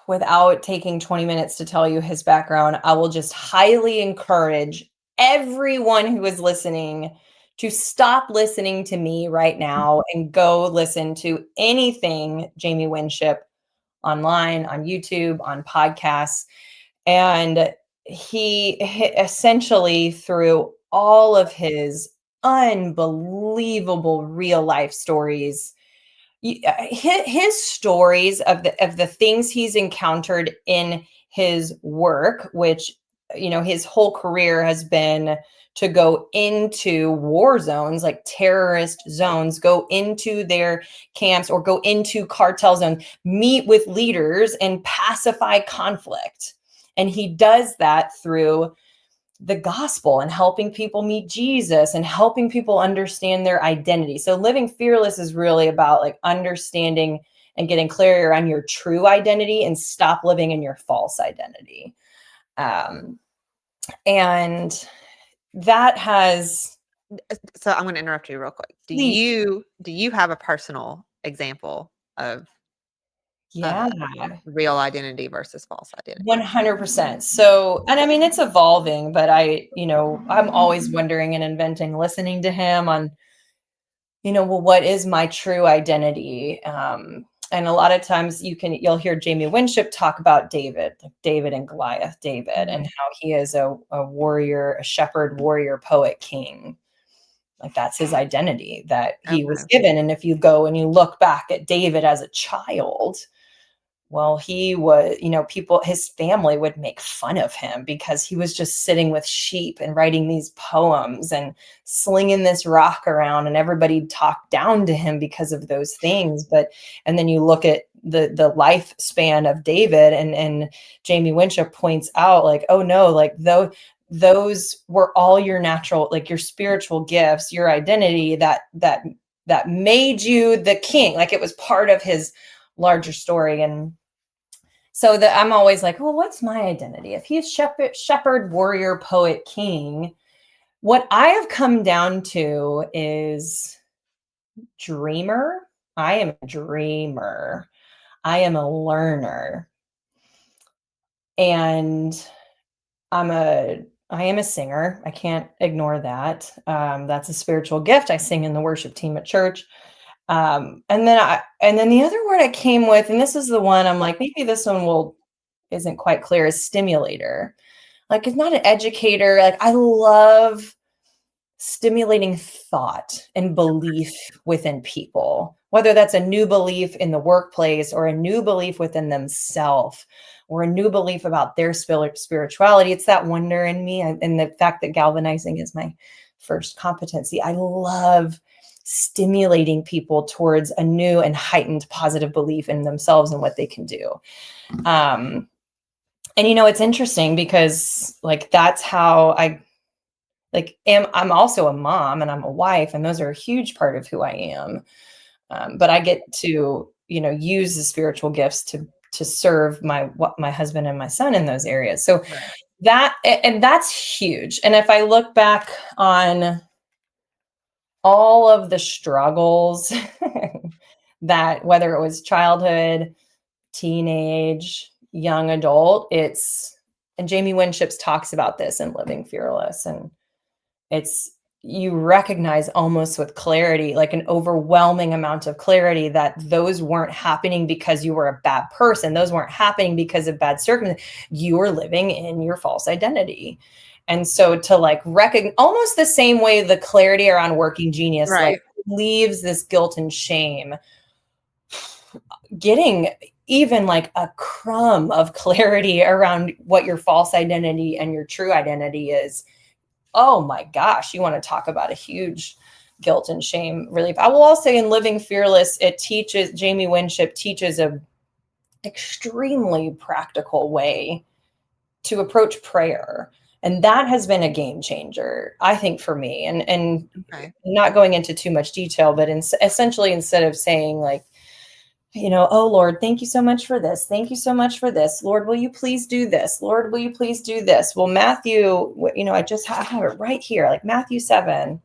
Without taking 20 minutes to tell you his background, I will just highly encourage everyone who is listening to stop listening to me right now and go listen to anything Jamie Winship online, on YouTube, on podcasts. And he essentially, through all of his unbelievable real life stories, his stories of the things he's encountered in his work, which his whole career has been to go into war zones, like terrorist zones, go into their camps or go into cartel zones, meet with leaders and pacify conflict. And he does that through the gospel and helping people meet Jesus and helping people understand their identity. So living fearless is really about like understanding and getting clarity around your true identity and stop living in your false identity. And that has, So I'm going to interrupt you real quick. Do please, you have a personal example of yeah, real identity versus false identity? 100%. So, and I mean, it's evolving, but I'm always wondering and inventing, listening to him on, well, what is my true identity? And a lot of times you'll hear Jamie Winship talk about David, like David and Goliath, David, and how he is a warrior, a shepherd, warrior, poet, king. Like that's his identity that he was Okay. given. And if you go and you look back at David as a child, well, he was, his family would make fun of him because he was just sitting with sheep and writing these poems and slinging this rock around, and everybody talked down to him because of those things. And then you look at the lifespan of David, and Jamie Winship points out, like, oh no, like those were all your natural, like your spiritual gifts, your identity that made you the king. Like it was part of his larger story. And so that I'm always like, well, what's my identity? If he's shepherd, warrior, poet, king, what I have come down to is dreamer. I am a dreamer. I am a learner. And I am a singer. I can't ignore that. That's a spiritual gift. I sing in the worship team at church. And then the other word I came with, and this is the one I'm like, maybe this one isn't quite clear, is stimulator. Like it's not an educator. Like I love stimulating thought and belief within people, whether that's a new belief in the workplace or a new belief within themselves or a new belief about their spirituality. It's that wonder in me, and the fact that galvanizing is my first competency. I love stimulating people towards a new and heightened positive belief in themselves and what they can do. And it's interesting because like that's how I'm also a mom and I'm a wife, and those are a huge part of who I am. But I get to, use the spiritual gifts to serve my husband and my son in those areas. So that's huge. And if I look back on all of the struggles that, whether it was childhood, teenage, young adult, and Jamie Winship talks about this in Living Fearless, and you recognize almost with clarity, like an overwhelming amount of clarity, that those weren't happening because you were a bad person. Those weren't happening because of bad circumstances. You were living in your false identity. And so to like recognize, almost the same way the clarity around Working Genius, Right. like leaves this guilt and shame, getting even like a crumb of clarity around what your false identity and your true identity is Oh my gosh, you want to talk about a huge guilt and shame relief. I will also say in Living Fearless, Jamie Winship teaches a extremely practical way to approach prayer. And that has been a game changer, I think, for me. And Okay. not going into too much detail, but essentially, instead of saying like, oh Lord, thank you so much for this. Thank you so much for this. Lord, will you please do this? Lord, will you please do this? Well, Matthew, I just have it right here, like Matthew 7,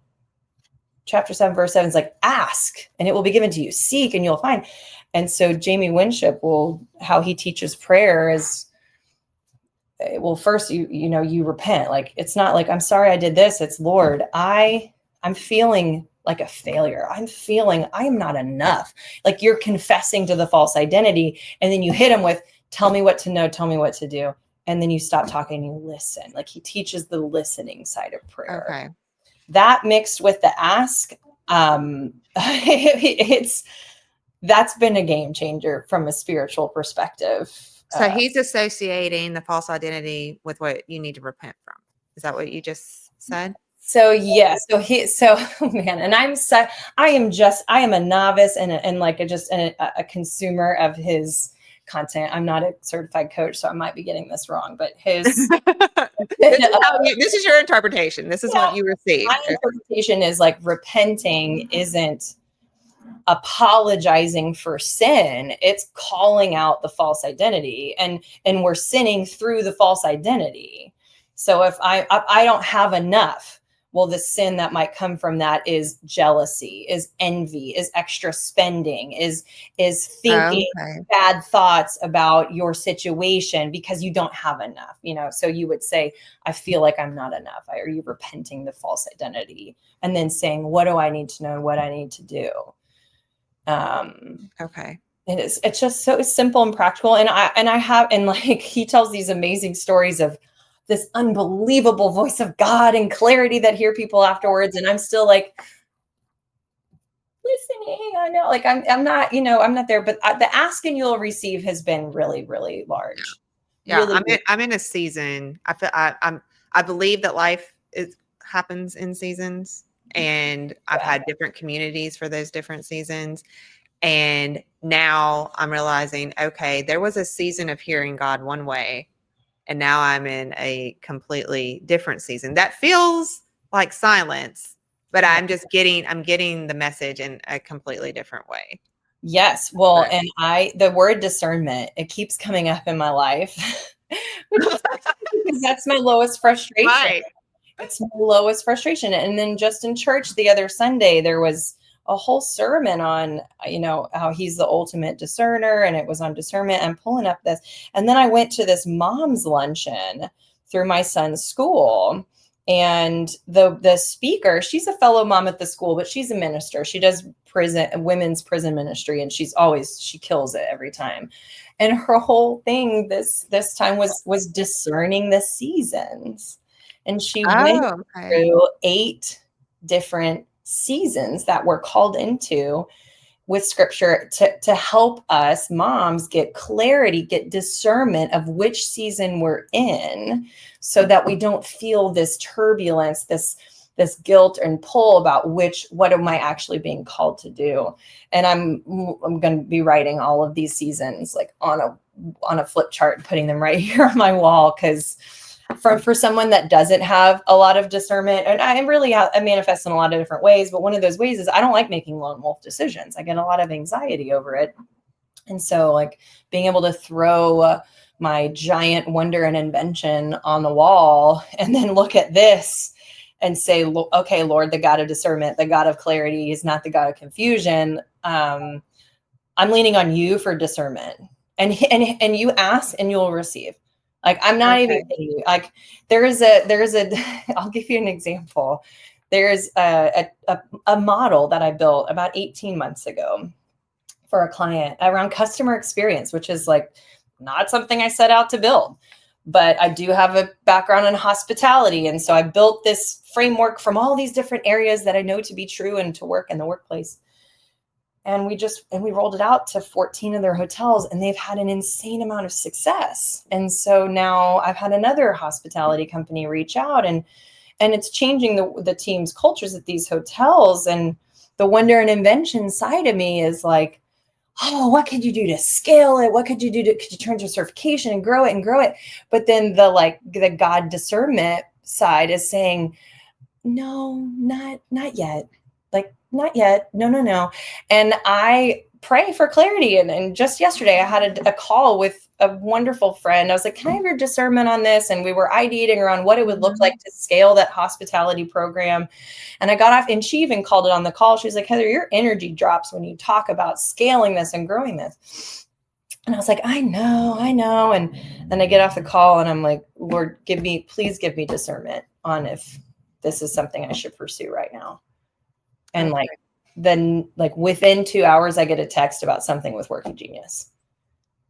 chapter 7, verse 7 is like, ask and it will be given to you. Seek and you'll find. And so Jamie Winship how he teaches prayer is, well, first you repent. Like, it's not like, I'm sorry I did this. It's, Lord, I'm feeling like a failure. I'm feeling I am not enough. Like, you're confessing to the false identity, and then you hit him with, tell me what to know, tell me what to do. And then you stop talking, you listen. Like, he teaches the listening side of prayer. Okay. That mixed with the ask, that's been a game changer from a spiritual perspective. So he's associating the false identity with what you need to repent from. Is that what you just said? So yeah, oh man, and I am a novice and like a consumer of his content. I'm not a certified coach, so I might be getting this wrong, but his this is your interpretation. This is what you received. My interpretation is like, repenting isn't apologizing for sin, it's calling out the false identity, and we're sinning through the false identity. So if I don't have enough, well, the sin that might come from that is jealousy, is envy, is extra spending, is thinking bad thoughts about your situation because you don't have enough. So you would say, I feel like I'm not enough. Are you repenting the false identity and then saying, what do I need to know, what I need to do? Okay. It's just so simple and practical. And like, he tells these amazing stories of this unbelievable voice of God and clarity that hear people afterwards. And I'm still like, listening. I know, like, I'm not, I'm not there, but the ask and you'll receive has been really, really large. Yeah. Really, I'm in a season. I believe that life happens in seasons, and I've had different communities for those different seasons. And now I'm realizing, okay, there was a season of hearing God one way, and now I'm in a completely different season that feels like silence, but I'm getting the message in a completely different way. Yes. Well, and the word discernment, it keeps coming up in my life, because that's my lowest frustration. Right. It's my lowest frustration. And then just in church the other Sunday, there was a whole sermon on, how he's the ultimate discerner, and it was on discernment. I'm pulling up this. And then I went to this mom's luncheon through my son's school. And the speaker, she's a fellow mom at the school, but she's a minister. She does women's prison ministry, and she kills it every time. And her whole thing this time was discerning the seasons. And she went through 8 different seasons that we're called into with scripture to help us moms get clarity, get discernment of which season we're in, so that we don't feel this turbulence, this guilt and pull about what am I actually being called to do. And I'm going to be writing all of these seasons like on a flip chart and putting them right here on my wall, because for someone that doesn't have a lot of discernment, and I manifest in a lot of different ways, but one of those ways is I don't like making lone wolf decisions. I get a lot of anxiety over it. And so, like, being able to throw my giant wonder and invention on the wall and then look at this and say, okay, Lord, the God of discernment, the God of clarity, is not the God of confusion. I'm leaning on you for discernment, and you ask and you'll receive. Like, I'm not even kidding you. Like, there's a, I'll give you an example. There's a model that I built about 18 months ago for a client around customer experience, which is like not something I set out to build, but I do have a background in hospitality. And so I built this framework from all these different areas that I know to be true and to work in the workplace. And we rolled it out to 14 of their hotels, and they've had an insane amount of success. And so now I've had another hospitality company reach out, and and it's changing the team's cultures at these hotels. And the wonder and invention side of me is like, oh, what could you do to scale it? What could you do to, could you turn to certification and grow it and grow it? But then the God discernment side is saying, no, not yet. Like, not yet. No, no, no. And I pray for clarity. And just yesterday I had a call with a wonderful friend. I was like, can I have your discernment on this? And we were ideating around what it would look like to scale that hospitality program. And I got off, and she even called it on the call. She's like, Heather, your energy drops when you talk about scaling this and growing this. And I was like, I know. And then I get off the call and I'm like, Lord, please give me discernment on if this is something I should pursue right now. And Okay. then within 2 hours, I get a text about something with Working Genius.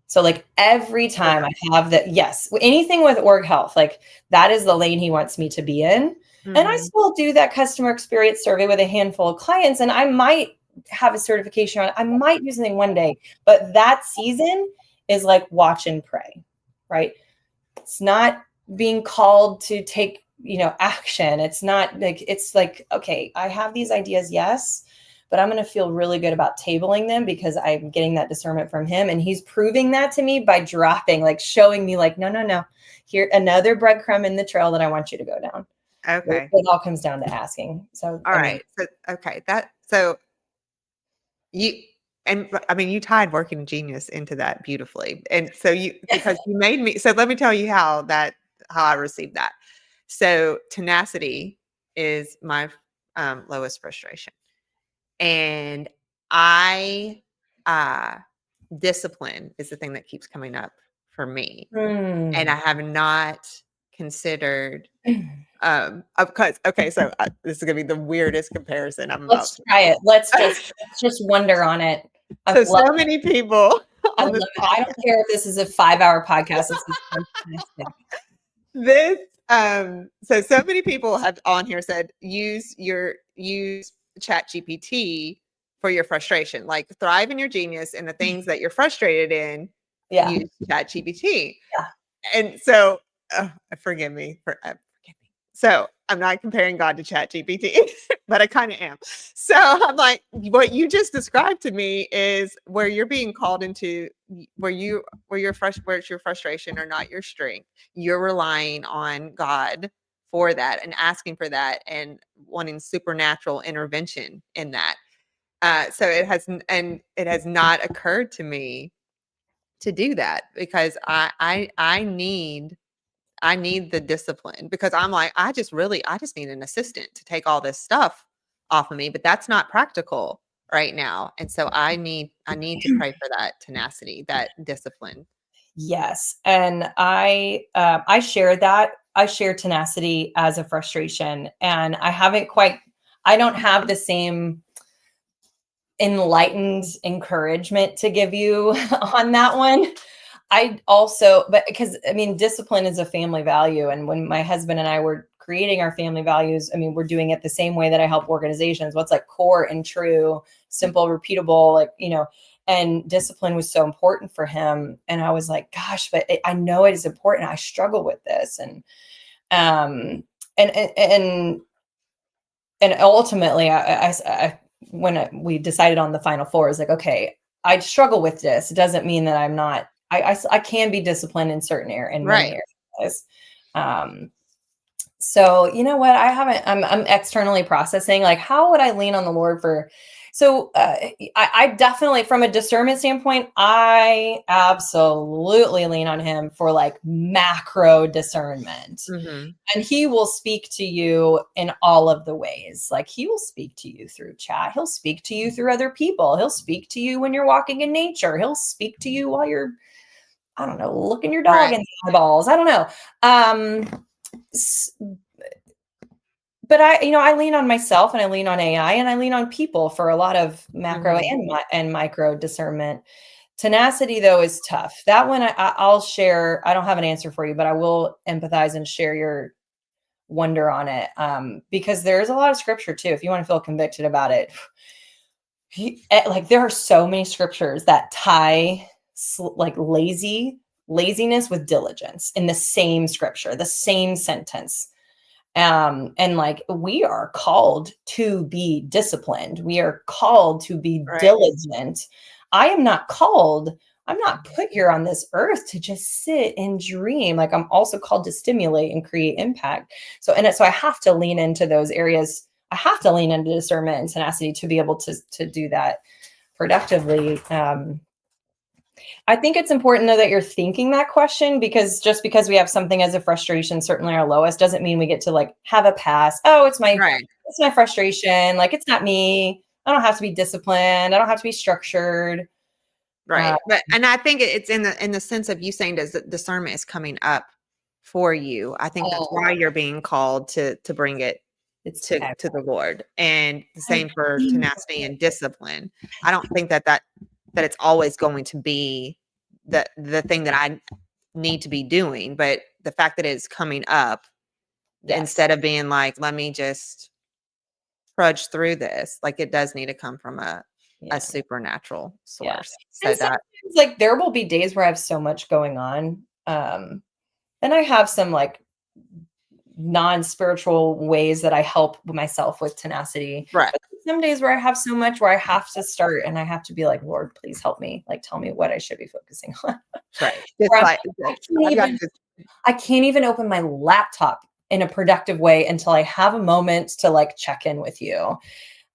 So like every time I have that, yes, anything with org health, like that is the lane he wants me to be in. And I still do that customer experience survey with a handful of clients, and I might have a certification on it. I might do something one day, but that season is like watch and pray, right? It's not being called to take, action. It's not like, it's like, okay, I have these ideas. Yes. But I'm going to feel really good about tabling them because I'm getting that discernment from him. And he's proving that to me by dropping, like showing me like, no, here, another breadcrumb in the trail that I want you to go down. Okay. It all comes down to asking. So, All right. So, okay. You, you tied Working Genius into that beautifully. And so because you made me, so let me tell you how I received that. So tenacity is my lowest frustration. And discipline is the thing that keeps coming up for me. And I have not considered, okay, so this is gonna be the weirdest comparison I'm about to. Try it. Let's just wonder on it. So many people on this podcast. I don't care if this is a 5-hour podcast. So many people have on here said use chat GPT for your frustration, like thrive in your genius and the things that you're frustrated in. Yeah. Use chat GPT. Yeah. And so forgive me. So I'm not comparing God to chat GPT, but I kind of am. So I'm like, what you just described to me is where you're being called into where it's your frustration or not your strength. You're relying on God for that and asking for that and wanting supernatural intervention in that. So it has not occurred to me to do that because I need the discipline because I'm like, I just need an assistant to take all this stuff off of me, but that's not practical right now. And so I need to pray for that tenacity, that discipline. Yes. And I share that. I share tenacity as a frustration, and I don't have the same enlightened encouragement to give you on that one. But because discipline is a family value. And when my husband and I were creating our family values, we're doing it the same way that I help organizations. What's like core and true, simple, repeatable, and discipline was so important for him. And I was like, gosh, but I know it is important. I struggle with this. And ultimately when we decided on the final four, it's like, okay, I struggle with this. It doesn't mean that I'm not, I can be disciplined in certain many areas. So you know what, I'm externally processing, like, how would I lean on the Lord for, so I definitely, from a discernment standpoint, I absolutely lean on him for like macro discernment. Mm-hmm. And he will speak to you in all of the ways. Like, he will speak to you through chat. He'll speak to you through other people. He'll speak to you when you're walking in nature. He'll speak to you while you're, I don't know, looking your dog in the eyeballs. I don't know. But I lean on myself, and I lean on AI, and I lean on people for a lot of macro and micro discernment. Tenacity, though, is tough. That one I'll share. I don't have an answer for you, but I will empathize and share your wonder on it, because there's a lot of scripture too. If you want to feel convicted about it, there are so many scriptures that tie laziness with diligence in the same scripture, the same sentence. And like, we are called to be disciplined. We are called to be Right. diligent. I'm not put here on this earth to just sit and dream. Like, I'm also called to stimulate and create impact. So I have to lean into those areas. I have to lean into discernment and tenacity to be able to do that productively. I think it's important though that you're thinking that question, because just because we have something as a frustration, certainly our lowest, doesn't mean we get to like have a pass. Oh, Right. it's my frustration. Like, it's not me. I don't have to be disciplined. I don't have to be structured. Uh, Right. And I think it's in the sense of you saying that discernment is coming up for you. I think that's why oh, you're being called to bring it it's to the Lord. And the I same for think tenacity and discipline. I don't think that it's always going to be the thing that I need to be doing, but the fact that it's coming up yes. instead of being like, let me just trudge through this, like it does need to come from a Yeah. supernatural Yeah. source. So And that sometimes like there will be days where I have so much going on. And I have some like non-spiritual ways that I help myself with tenacity. right, But some days where I have so much where I have to start and I have to be like, Lord, please help me. Like, tell me what I should be focusing on. right. Just Where I'm like like, I got just I can't even open my laptop in a productive way until I have a moment to like check in with you.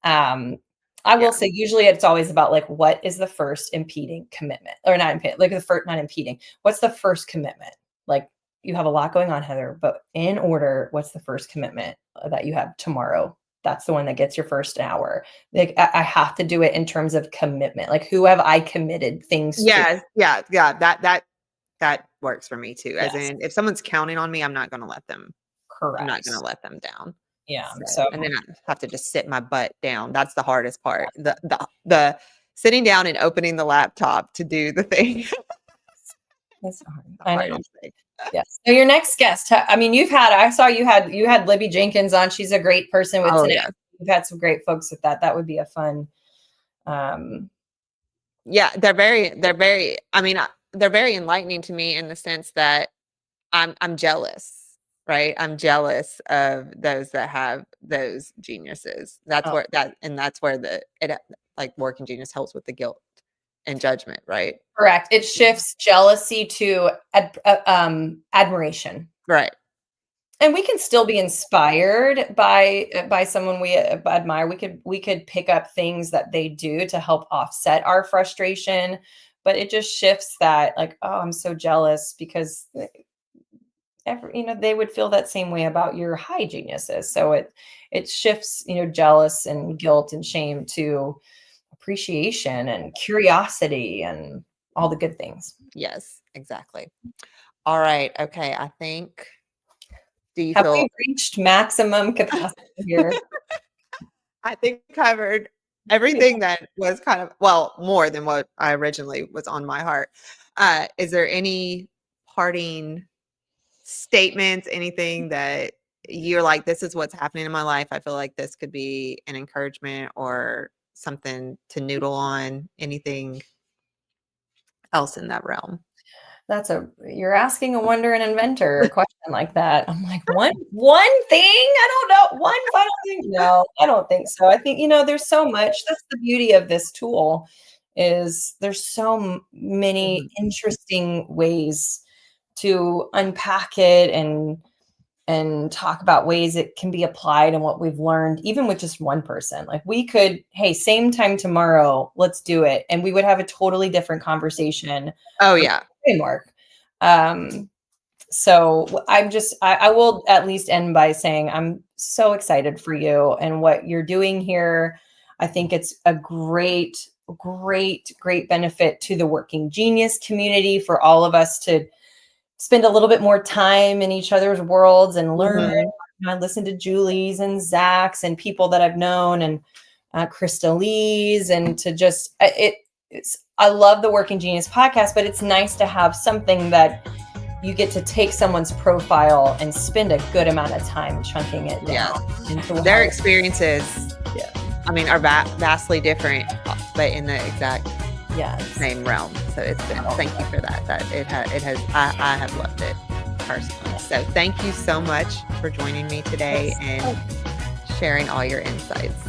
Um, I will yeah. say usually it's always about like, what is the first impeding commitment, or not impeding, like the first, not impeding. What's the first commitment? Like, you have a lot going on, Heather, but in order, what's the first commitment that you have tomorrow? That's the one that gets your first hour. Like, I have to do it in terms of commitment. Like, who have I committed things to? Yes, yeah, that works for me too. As Yes, in if someone's counting on me, I'm not gonna correct. let them down. Yeah. So, So and then I have to just sit my butt down. That's the hardest part. The sitting down and opening the laptop to do the thing. that's hard. The I know. hardest thing. Yes. So your next guest, I mean, I saw you had Libby Jenkins on. She's a great person with Oh tenacity. yeah. You've had some great folks with that. That would be a fun. Um, Yeah, I mean, they're very enlightening to me in the sense that I'm jealous, right? I'm jealous of those that have those geniuses. oh, That's where like working genius helps with the guilt and judgment, right? correct. It shifts jealousy to admiration, Right. and we can still be inspired by someone we admire. We could pick up things that they do to help offset our frustration, but it just shifts that, like, oh, I'm so jealous because they would feel that same way about your high geniuses. So it shifts, jealous and guilt and shame to appreciation and curiosity and all the good things. Yes, exactly. All right. Okay. Do you Have feel we reached maximum capacity here? I think we covered everything that was kind of, well, more than what I originally was on my heart. Is there any parting statements, anything that you're like, this is what's happening in my life? I feel like this could be an encouragement or something to noodle on, anything else in that realm? You're asking a wonder and inventor a question like that. I'm like, one thing? I don't know. One final thing? No, I don't think so. I think, there's so much. That's the beauty of this tool, is there's so many Mhm. interesting ways to unpack it and talk about ways it can be applied and what we've learned, even with just one person. Like, we could, hey, same time tomorrow, let's do it. And we would have a totally different conversation Oh, yeah. framework. Um, so I will at least end by saying I'm so excited for you and what you're doing here. I think it's a great benefit to the working genius community for all of us to spend a little bit more time in each other's worlds and learn. Mhm. I listen to Julie's and Zach's and people that I've known, and Krista Lee's, and to just I love the Working Genius podcast, but it's nice to have something that you get to take someone's profile and spend a good amount of time chunking it Yes. down into Their how, experiences, yeah, I mean, are vastly different, but in the exact yes. same realm. So it's been, thank you for that. That it has, I have loved it. personally. Yes. So thank you so much for joining me today Yes. and Oh, sharing all your insights.